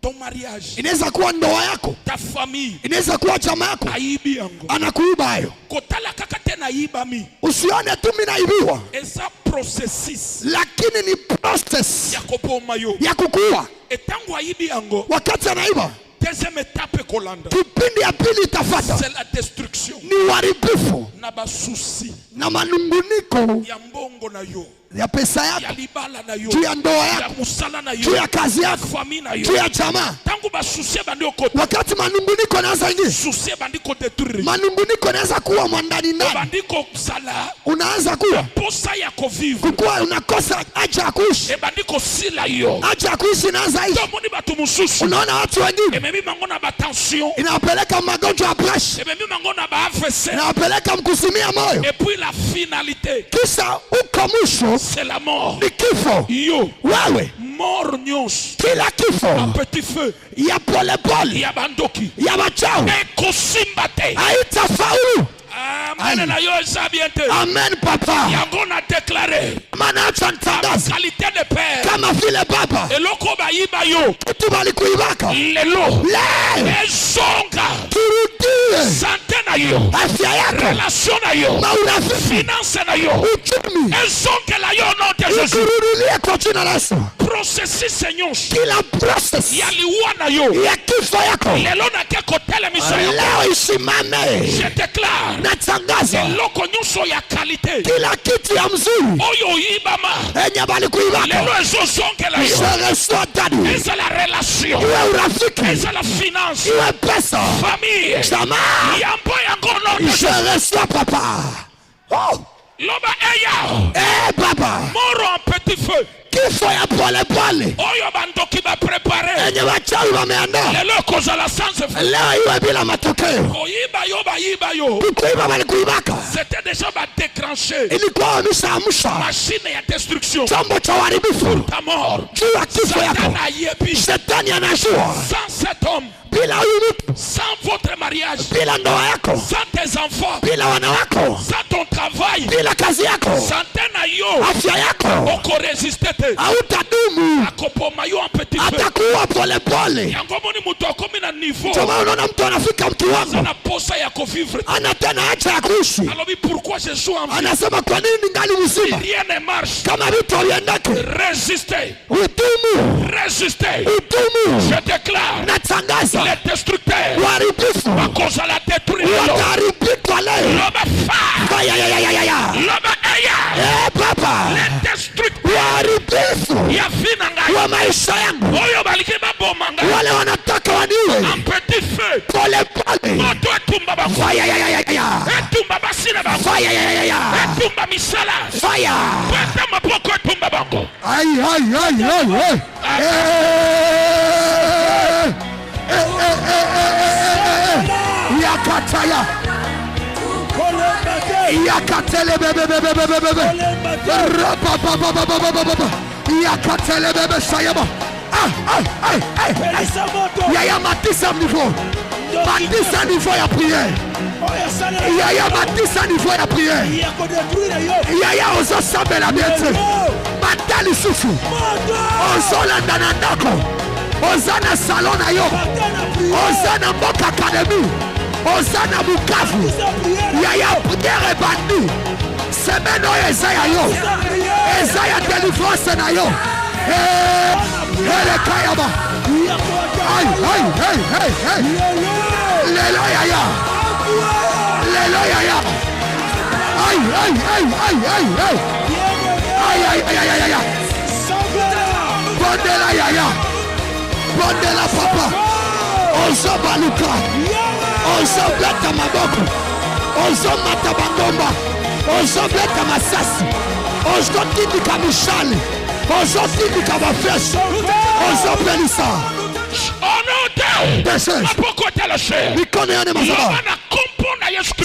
Ton mariage. Inaweza kuwa ndoa yako. Ta famille. Inaweza kuwa jamaa yako. Aibi yango. Anakuiba hayo. Kotala kaka tena iba mi. Usione tu mimi naibiwa. Esa processus. Lakini ni process. Ya kopoma yo. Ya kukua. Etangu aibi yango. Wakati anaiba. Deuxième étape kolanda. Kipindi ya pili itafata. C'est la destruction. Ni uharibifu. Na basusi. Na manunguniko. Ya mbongo na yo. Ya pesa yako. Ya libala na yo. Juu ya ndoa yako. Ya musala na yo. Juu ya kazi yako. Ya famille na yo. Juu ya jamaa. Tangu basusi bandi okota. Wakati manunguniko naanza ingi. Susi bandi ko détruire. Manunguniko naanza kuwa mwandani ndani. Bandi ko sala. Unaanza kuwa. Posa ya ko vivre. Kukua unakosa haja ya kuishi. E bandi ko sila yo. Haja ya kuishi inaanza hivi. Tomoni batu mususu. Unaona watu wengine. E memi mango na ba tension. Inawapeleka magonjwa ya pressure. E memi mango na ba AVC. Inawapeleka mkusimia moyo. Et puis la finalité. Kisha uko mwisho. C'est la mort. Ni kifo. Yo. Wewe. Mort nyos. Kila kifo. Un petit feu. Ya pole pole. Ya bandoki. Ya machao. Eko simba te. Haitafaulu. Amen na yo eza bien te. Amen papa. Yango na déclaré. Maana acha nitangaze Qualité de père. kama vile baba Eloko bayiba yo. kitu balikuibaka Lelo. leo Ezonga. turudie Santé na yo. afya yako, Relation na yo. maurafiki, Finance na yo. uchumi Ezonge la yo nom de Jésus. ikurudilie kwa jina la Yesu. Processus Seigneur. Kila process Yaliwa na yo. ya kifo yako Lelo na keko tele miso yako. leo isimame. Je déclare. Natangaza Eloko nyuso ya qualité. kila kitu ya mzuri Oyo yibama. enye balikuibaka Lelo ezozonge la yo. je reçois dadu, Eza la relation. iwe urafiki, Eza la finance. iwe pesa, Famille. jamaa, Yambo yango nom de je Jésus. reçois papa. Oh, Loba eya. baba, Moro en petit feu. kifo ya pole pole Oyo bandoki ba préparer. enye wachawi wameandaa Lelo kozala sans effet. leo iwe bila matokeo. Oyiba yo bayiba yo. Kukuiba balikuibaka C'était déjà ba déclenché. ilikuwa wameshaamsha Machine ya destruction. chombo cha uharibifu Ta mort. juu ya kifo yako. Satan a yebi. Shetani anajua Sans cet homme. bila huyu mtu, Sans votre mariage. bila ndoa yako, Sans tes enfants. bila wana wako, Sans ton travail. bila kazi yako, Santé na yo. afya yako, Oko résister te. hautadumu, Akopoma yo en petit feu. atakuwa pole pole. Yango moni mutu akomi na niveau. Ndio maana unaona mtu anafika mkiwango Na posa ya kovivre. ana tena haja ya kuishi, Alobi pourquoi je suis en vie. anasema kwa nini ningali mzima Rien ne marche. kama vitu haviendeki? Résister. Udumu, Résister. udumu. Je déclare. Natangaza Les destructeurs. uharibifu Bakoza la détruire. wataharibika leo. Loba fa. Ayayayayaya. Loba eya. Baba, Les destructeurs. uharibifu Ya fina ngai. wa maisha yangu, Oyo baliki baboma ngai. wale wanataka waniwe En petit feu. pole pole. Moto etumba bango. Ayayayayaya. Etumba basina bango. Ayayayayaya. Etumba misala. Fire. Kwenda maboko etumba bango. Ay, ay, ay, ay, ay. Yakataya. Yakatele bebe bebe bebe bebe. Rapa baba baba baba baba. Yakatele bebe sayaba. Yaya matisa niveau. Matisa niveau ya prière. Yaya matisa niveau ya prière. Yaya ozosambela biente. Matali sufu. Ozolanda na ndako. Ozana salon na yo. Ozana mboka academy. Ozana Bukavu. Yaya prière ebandi. Semaine oyo eza ya yo. Eza ya délivrance na yo. Hele kayaba. Ay, ay, hey, hey, hey. Lelo yaya. Lelo yaya. Ay, ay, ay, ay, ay, ay. Ay, ay, ay, ay, ay, ay. Bondela yaya. Bondela papa. Ozo baluka. Ozo bleta maboko. Ozo mata bangomba. Ozo bleta masasi. Ozo tindika mishali. Ozo tindika mafeso. Ozo pelisa. Mikono yane mazaba.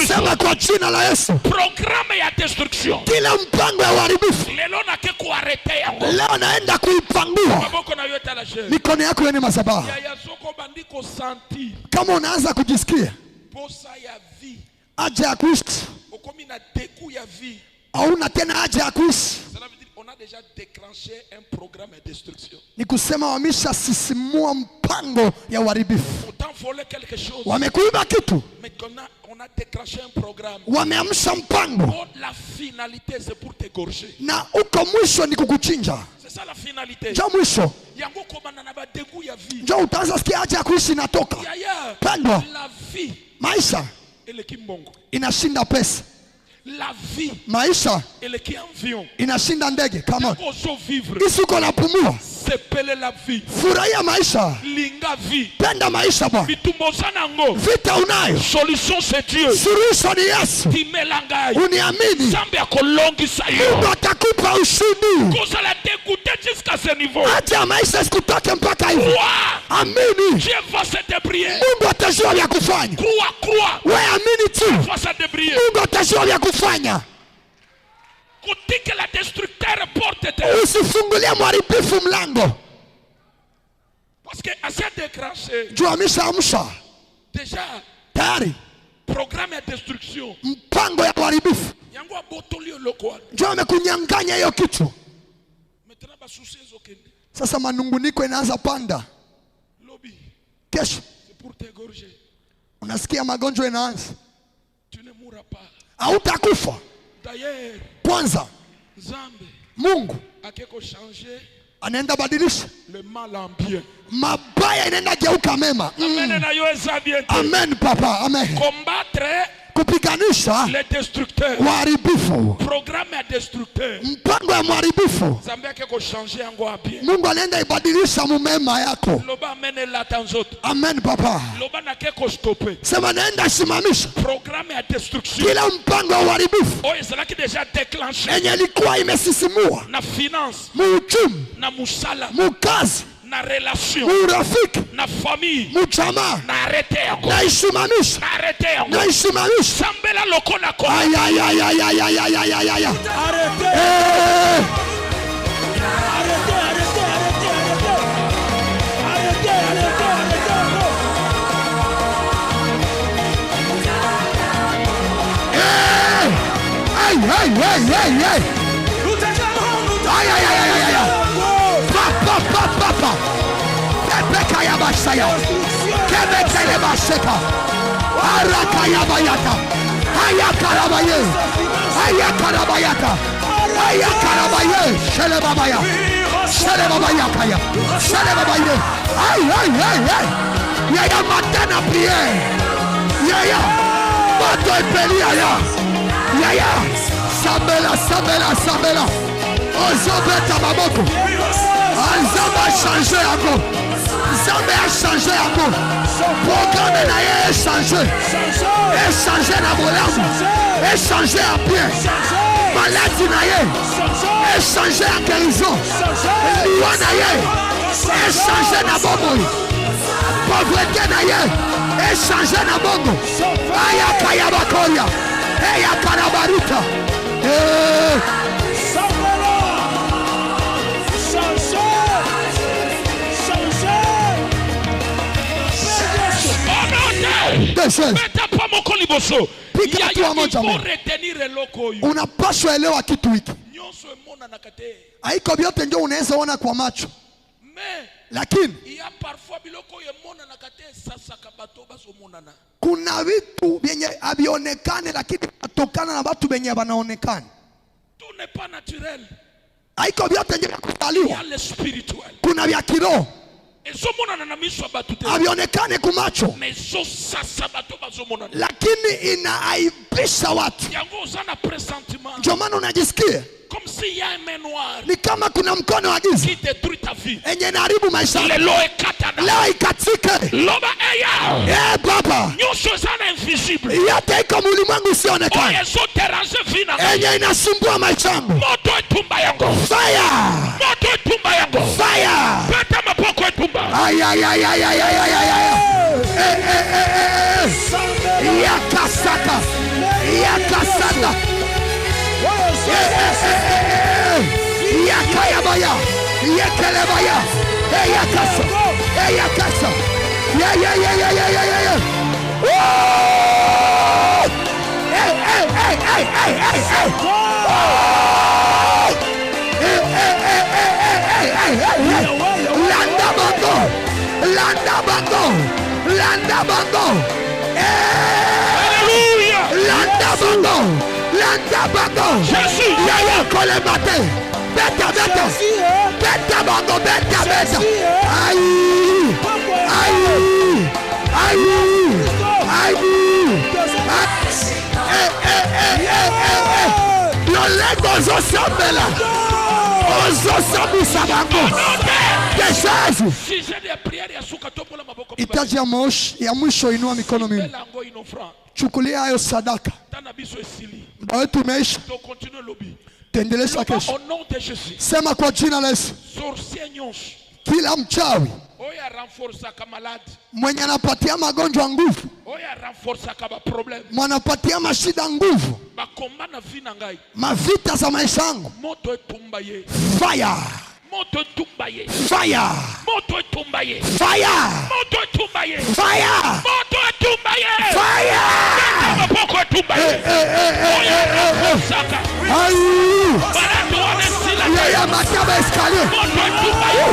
Sema kwa jina la Yesu. Programme ya destruction. Kila mpango ya uharibifu Lelo na ke kuarete yango. leo naenda kuipangua. Maboko na yote la chair. Mikono yako yane mazaba. Ya soko bandiko sentir. Kama unaanza kujisikia Posa ya vie. haja ya kuishi, Okomi na deku ya vie. hauna tena haja ya kuishi, Cela veut dire on a déjà déclenché un programme de destruction. ni kusema wamesha sisimua mpango ya uharibifu. Autant voler quelque chose. Wamekuiba kitu, Mais on a déclenché un programme. wameamsha mpango, Oh, la finalité c'est pour t'égorger. na uko mwisho ni kukuchinja. C'est ça la finalité. Njo mwisho, Yango komana na ba deku ya vie. njo utaanza sikia haja ya kuishi inatoka. Yaya. Pendwa, La vie. maisha Elle qui mbongo. inashinda pesa, La vie. maisha Elle qui avion. inashinda ndege. Come on, Oso vivre. isi uko napumua, Sepele la vie. furahia maisha, Linga vie. penda maisha bwana. Bitumbosana ngo. Vita unayo, Solution c'est Dieu. suluhisho ni Yesu. Timelangai. Uniamini, Zambi akolongisa yo. Mungu atakupa ushindi. Kosa la dégoûter jusqu'à ce niveau. Haja ya maisha sikutoke mpaka hivi. Crois. Amini, Dieu va se débrouiller. Mungu atajua vya kufanya. Crois. We amini tu, Va se débrouiller. Mungu atajua vya kufanya. Kutike la destructeur porte te. Usifungulie mharibifu mlango, Parce que assez déclenché. juu ameshaamsha Déjà, tayari. Programme ya destruction. Mpango ya uharibifu. Yango abotoli oloko. Ndio amekunyang'anya hiyo kitu. Maintenant basusi ezokende. Sasa manunguniko inaanza panda. Lobi. Kesho. C'est pour t'égorger. Unasikia magonjwa inaanza. Tu ne mourras pas. Hautakufa. D'ailleurs, Kwanza Nzambe Mungu akeko changer anaenda badilisha le mal en bien. mabaya, inaenda geuka mema. Amen na yo eza bien. Amen papa, amen. Combattre Kupiganisha les destructeurs. waharibifu, Programme ya destructeur. mpango ya mharibifu, Nzambe akeko changer yango a bien. Mungu anaenda ibadilisha mumema yako. Loba amene la tanzoto. Amen papa. Loba na keko stopper. Sema naenda simamisha Programme ya destruction. kila mpango wa uharibifu Oh, ezalaki déjà déclenché. yenye ilikuwa imesisimua Na finance, muuchumi, na musala, mukazi, na relation, muurafiki, na famille. mujamaa, Na arrêté yango. na isimamisha, Na arrêté yango. na isimamisha. Sambela lokola ko. Ayayayayayayayaya. Arrêtez. Eh, Arrêtez, arrêtez, arrêtez, arrêtez. Arrêtez, arrêtez, eh. Ay. Ayayayayaya. Papa. Kebeka yabashaya. Kebeka yabasheka. Arakayabayata. Ayakarabaye. Ayakarabayata. Ayakarabaye. Shelebabaya. Shelebabayakaya. Shelebabaye. Ay. Yaya matana prière. Yaya. Mato epeli yaya. Sabela. Ozobeta baboko. Nzambe a changé yango. Nzambe a changé yango. Programme na ye a changé. A changé na bolamu. A changé à bien. Maladie na ye a changé à guérison. Liwa na ye a changé na bomoi. Pauvreté na ye a changé na bongo. Ayakaya bakoya. Ayakarabaruta. Unapaswa elewa kitu hiki. Haiko vyote ndio unaweza ona kwa macho, lakini kuna vitu vyenye havionekane lakini vinatokana na watu wenye wanaonekana. Haiko vyote ndio vya kuzaliwa, kuna vya kiroho havionekane kwa macho lakini inaaibisha watu. Ndio maana unajisikia ni kama kuna mkono wa giza enye inaharibu maisha. Leo ikatike. Baba, yote iko mulimwengu usionekana enye inasumbua maisha yangu. Fire. Yakasaka. Yakayabaya. Yekelebaya. Yakasa. Yeah. Landa bango. Landa bango. Yaya kole mate. Beta. Itaji ya mwisho, inua mikono miwili. Chukulia hayo sadaka. Muda wetu umeisha. Tendelesha kesho. Sema kwa jina la Yesu. Kila mchawi mwenye anapatia magonjwa nguvu, mwanapatia mashida nguvu, mavita za maisha yangu, fire. Fire. maboko etumbaye oya rakosaka baratu wane sila yaya mataba escalier moto etumbaye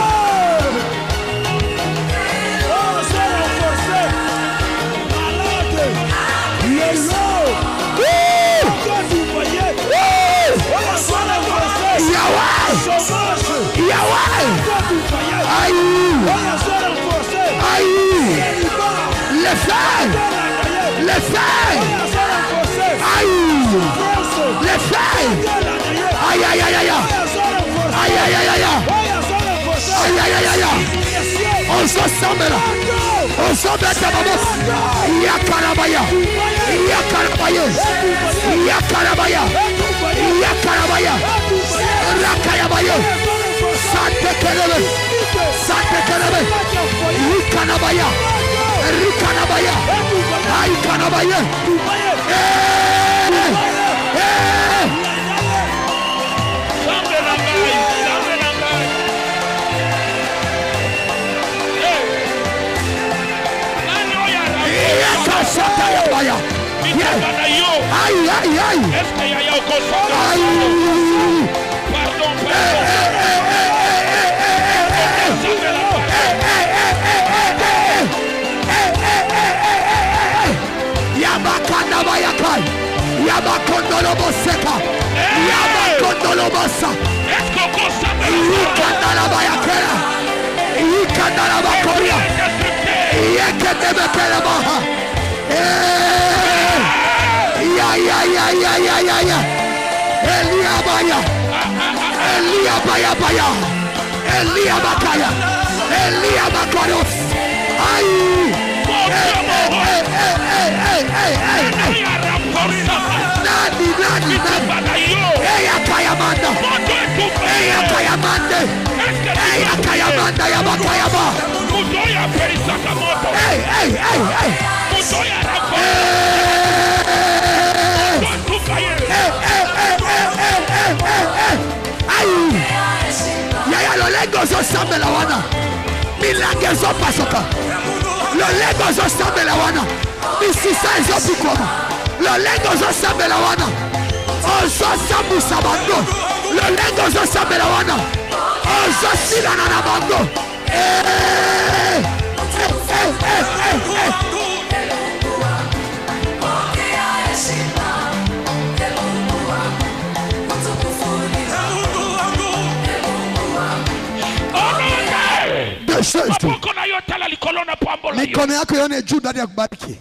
mikono yako ione juu ndani ya kubariki.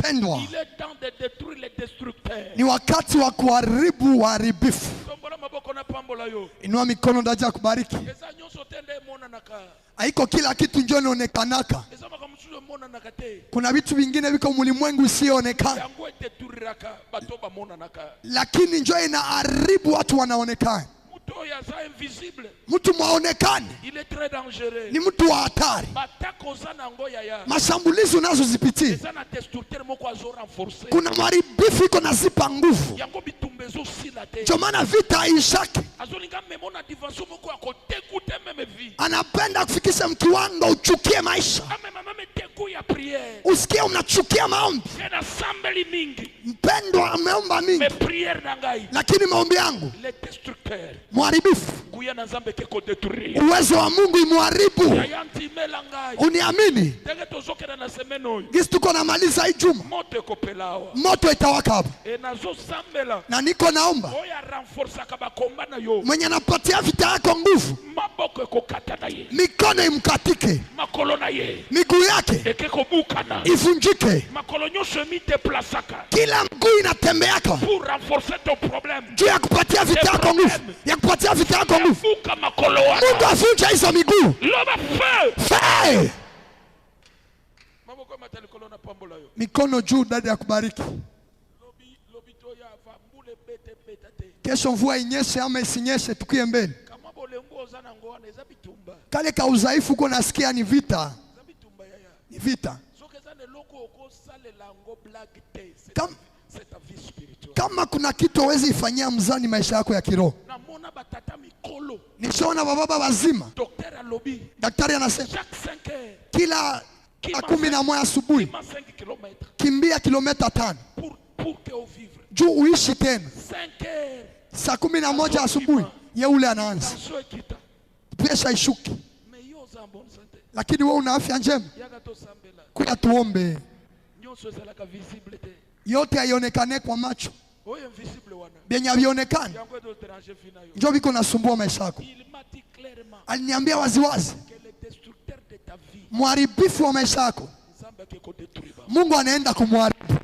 Pendwa, ni wakati wa kuharibu waharibifu. Inua mikono ndani ya kubariki. Haiko kila kitu njoo inaonekanaka. Kuna vitu vingine viko ulimwengu usioonekana, lakini njoo inaharibu watu wanaonekana. Mtu mwaonekane ni mtu wa hatari. Mashambulizi unazozipitia, kuna maharibifu iko nazipa nguvu. Ndio maana vita haishaki. Anapenda kufikisha mkiwango uchukie maisha, usikie unachukia maombi. Mpendwa ameomba mingi, lakini maombi yangu mharibifu, uwezo wa Mungu imharibu. Uniamini, gisi tuko namaliza hii juma, moto itawaka hapa. Na niko naomba mwenye napatia vita yako nguvu, mikono imkatike, miguu yake ivunjike, kila mguu inatembeaka juu ya kupatia vita yako nguvu, ya kupatia vita yako nguvu. Mungu afunja hizo miguu. Fire! Mikono juu ndani ya kubariki. Kesho mvua inyeshe ama isinyeshe, tukie mbele. Kale ka udhaifu uko nasikia ni vita. Ni vita. Kama kuna kitu hawezi ifanyia mzani maisha yako ya kiroho. Nishaona baba wazima. Daktari anasema kila saa 11 asubuhi, Kima 5 km kimbia kilomita 5 pour que au vivre. juu uishi tena. 5 heures. Saa 11 asubuhi ye ule anaanza Tension ekita. presha ishuki, Mais yo za bonne santé. lakini wewe una afya njema. Yaka to sambela. Kuya tuombe, Nyonso ezalaka visible te. yote haionekane kwa macho, Oyo invisible wana. benye havionekani Yango edo déranger fina yo. njo viko nasumbua maisha yako. Il m'a dit clairement Aliniambia waziwazi, que le destructeur de ta vie, mharibifu wa maisha yako Nzambe ke ko détruire. Mungu anaenda kumharibu.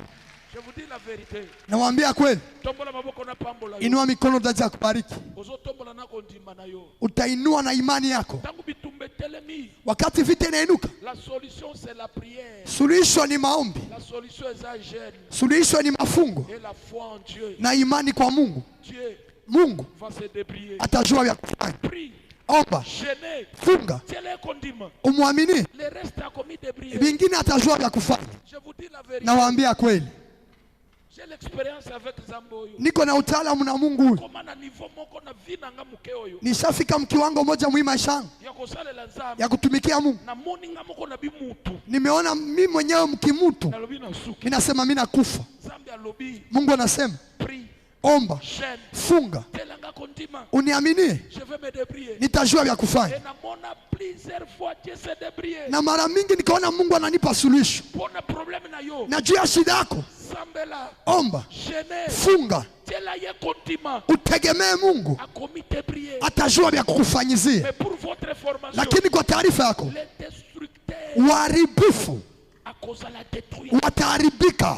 Je vous dis la vérité. Nawaambia kweli, Tombola maboko na pambola yo. inua mikono, utaja kubariki. Ozo tombola na kondima na yo. Utainua na imani yako. Tangu bitumbe telemi. Wakati vita inainuka, La solution c'est la prière. suluhisho ni maombi, La solution est un jeûne suluhisho ni mafungo et la foi en Dieu. na imani kwa Mungu. Dieu Mungu va se débrouiller. atajua vya kufanya. Prie, Omba, jeûnez, funga, tiens-les condiments. umwamini, Le reste a commis débrouiller. vingine atajua vya kufanya. Je vous dis la vérité. Nawaambia kweli, J'ai l'expérience avec Zamboyo. niko na utaalamu na Mungu huyu. Koma na niveau moko na vina nga muke oyo. Nishafika mkiwango moja mwi maisha yangu Ya kosalela Nzambe. ya kutumikia Mungu. Na moni nga moko na bimutu. Nimeona mimi mwenyewe mkimutu, Na lobi na suki. mimi nasema mimi nakufa. Nzambe alobi. Mungu anasema Prie, omba, jeûne, funga, telanga condiment. uniaminie, Je vais me débrouiller. nitajua vya kufanya. Et na mona plusieurs fois Dieu se débrouiller. Na mara mingi nikaona Mungu ananipa suluhisho. Pona problème na yo. Na juu ya shida yako, Sambela. omba, Jeûner. funga, Tela ye condiment. utegemee Mungu, A commis débrouiller. atajua vya kukufanyizia. Mais pour votre information. Lakini kwa taarifa yako, Les destructeurs. waharibifu A cause la détruire. wataharibika.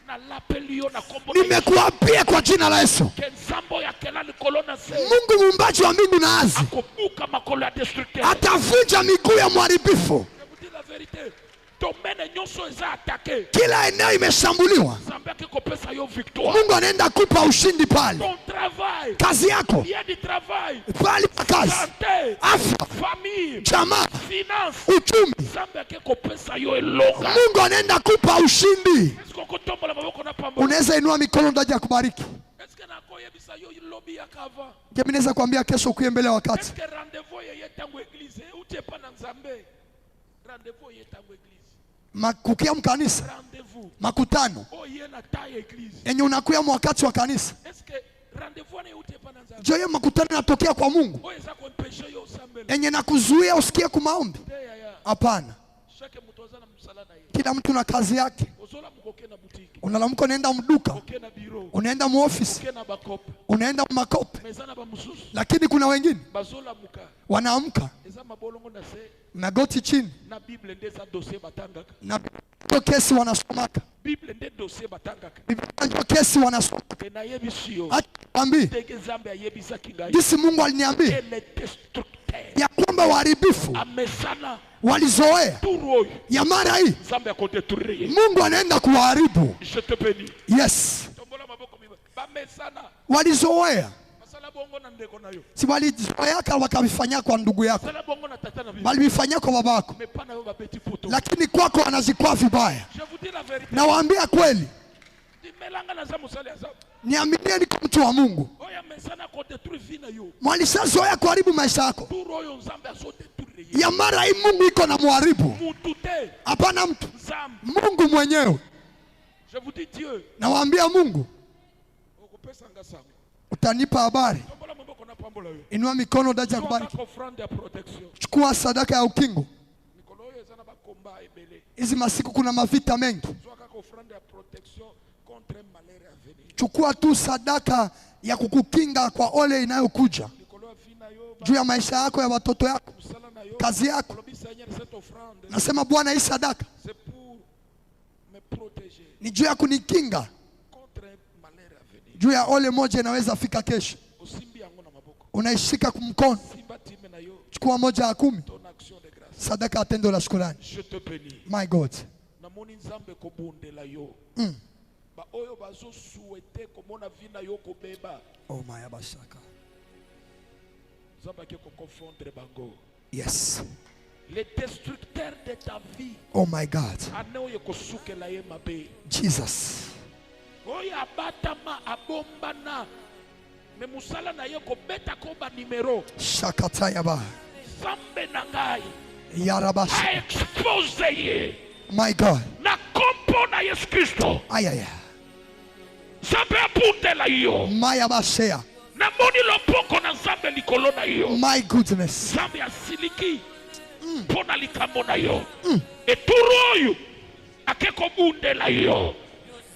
Na l'appel yo na kombo na Yesu. Nimekuapia kwa jina la Yesu, Ke nzambo ya kela likolo na se. Mungu muumbaji wa mbingu na ardhi Akobuka makolo ya destructeur. atavunja miguu ya mharibifu. Je vous dis la vérité. Domaine nyonso eza attaqué. Kila eneo imeshambuliwa, Nzambe akikopesa yo victoire. Mungu anaenda kupa ushindi pale. Ton travail. Kazi yako, Bien du travail. pale pa kazi, Santé. afya, Famille. jamaa, Finance. uchumi, Nzambe akikopesa yo elonga. Mungu anaenda kupa ushindi. Est-ce qu'on kotombola maboko na pambo? Unaweza inua mikono, ndaja kubariki. Est-ce que nakoyebisa yo ilobi ya kava? Mimi naweza kuambia kesho ukuye mbele ya wakati. Est-ce que rendez-vous yeye tangu église utie pa na Nzambe? Rendez-vous yeye tangu église. Kukia mkanisa, Rendez-vous. makutano Oye na taille église. yenye unakuya wakati wa kanisa, Est-ce que rendez-vous na utie pa na Nzambe? jo hiyo makutano yanatokea kwa Mungu Oye za kumpesha yo Sambela. yenye nakuzuia usikie kumaombi. Ya. Hapana, Chaque mtu azana msala na yeye. kila mtu na kazi yake. Ozola mukoke na boutique. Unalamuka unaenda mduka, Koke na bureau. unaenda muofisi, Koke na bakope. unaenda makope, Mezana ba mususu. lakini kuna wengine Bazola muka. wanaamka Eza mabolongo na se. magoti chini Na Bible ndeza dossier batangaka. na hiyo kesi wanasomaka, Bible nde dossier batangaka. hiyo kesi wanasomaka. Na yebisi yo. Acha nikwambie Tege Nzambe ayebisa kingai. jinsi Mungu aliniambia Elle est destructeur. ya kwamba waharibifu Amesana. walizoea Turu oyo. ya mara hii, Nzambe akodetruire. Mungu anaenda kuwaharibu. Je te bénis. Yes, Tombola maboko miba. Bamesana. walizoea, Masala bongo na ndeko na yo. si walizoeaka wakavifanyia kwa ndugu yako, Masala bongo na tata na bibi. walivifanyia kwa babako, Mais pas na yo babeti poto. lakini kwako wanazikwa vibaya. Je vous dis la vérité. Nawaambia kweli, Dimelanga na za musali ya za. niaminie, niko mtu wa Mungu. Oya mesana kodetruire vina yo. Mwalishazoea kuharibu maisha yako, Turu oyo Nzambe azodetruire ye. ya mara hii Mungu iko na muharibu. Mutu te. Hapana mtu, Nzambe. Mungu mwenyewe. Je vous dis Dieu. Nawaambia Mungu, Okopesa nga sango. utanipa habari. Tombola maboko na pambola yo. Inua mikono, daja kubariki. Offrande ya protection. Chukua sadaka ya ukingo. Mikolo oyo eza na bakomba ebele. Hizi masiku kuna mavita mengi. Zwa kaka offrande ya protection contre malaria à venir. Chukua tu sadaka ya kukukinga kwa ole inayokuja Mikolo ya vina yo. juu ya maisha yako, ya watoto yako, Musala na yo. kazi yako. Kolobi Seigneur cette offrande. Nasema Bwana, hii sadaka C'est pour me protéger ni juu ya kunikinga contre malaria à venir. juu ya ole moja inaweza fika kesho. Osimbi yango na maboko. Unaishika mkono, Simba time na yo. chukua moja ya 10, Ton action de grâce. sadaka ya tendo la shukrani. Je te bénis. My God. Namoni Nzambe kobondela yo. Ba oyo bazo souhaiter komona vina yo kobeba. Oh my abashaka. Nzambe akiko confondre bango. Yes. Les destructeurs de ta vie. Oh my God. Ane oyo kosukela ye mabe. Jesus. Oyo abatama abombana. Me musala na ye kobeta ko ba numero. Shakatayaba. Zambe na ngai. Yarabash. A expose ye. My God. Na kompo na Yesu Kristo. Ayaya. Nzambe abundela yo. Maya basea. Na moni loboko na Nzambe likolo na yo. My goodness. Nzambe asiliki. Pona likambo na yo. Eturu oyo akeko bundela yo.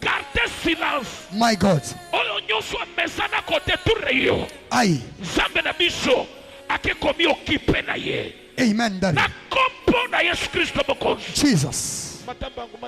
Garde silence. My God. Oyo nyonso amesana kote ture yo. Aye. Nzambe na biso akeko mi okipe na ye. Amen, Daddy. Na kompo na Yesu Kristo mokonzi. Jesus. Matambangu.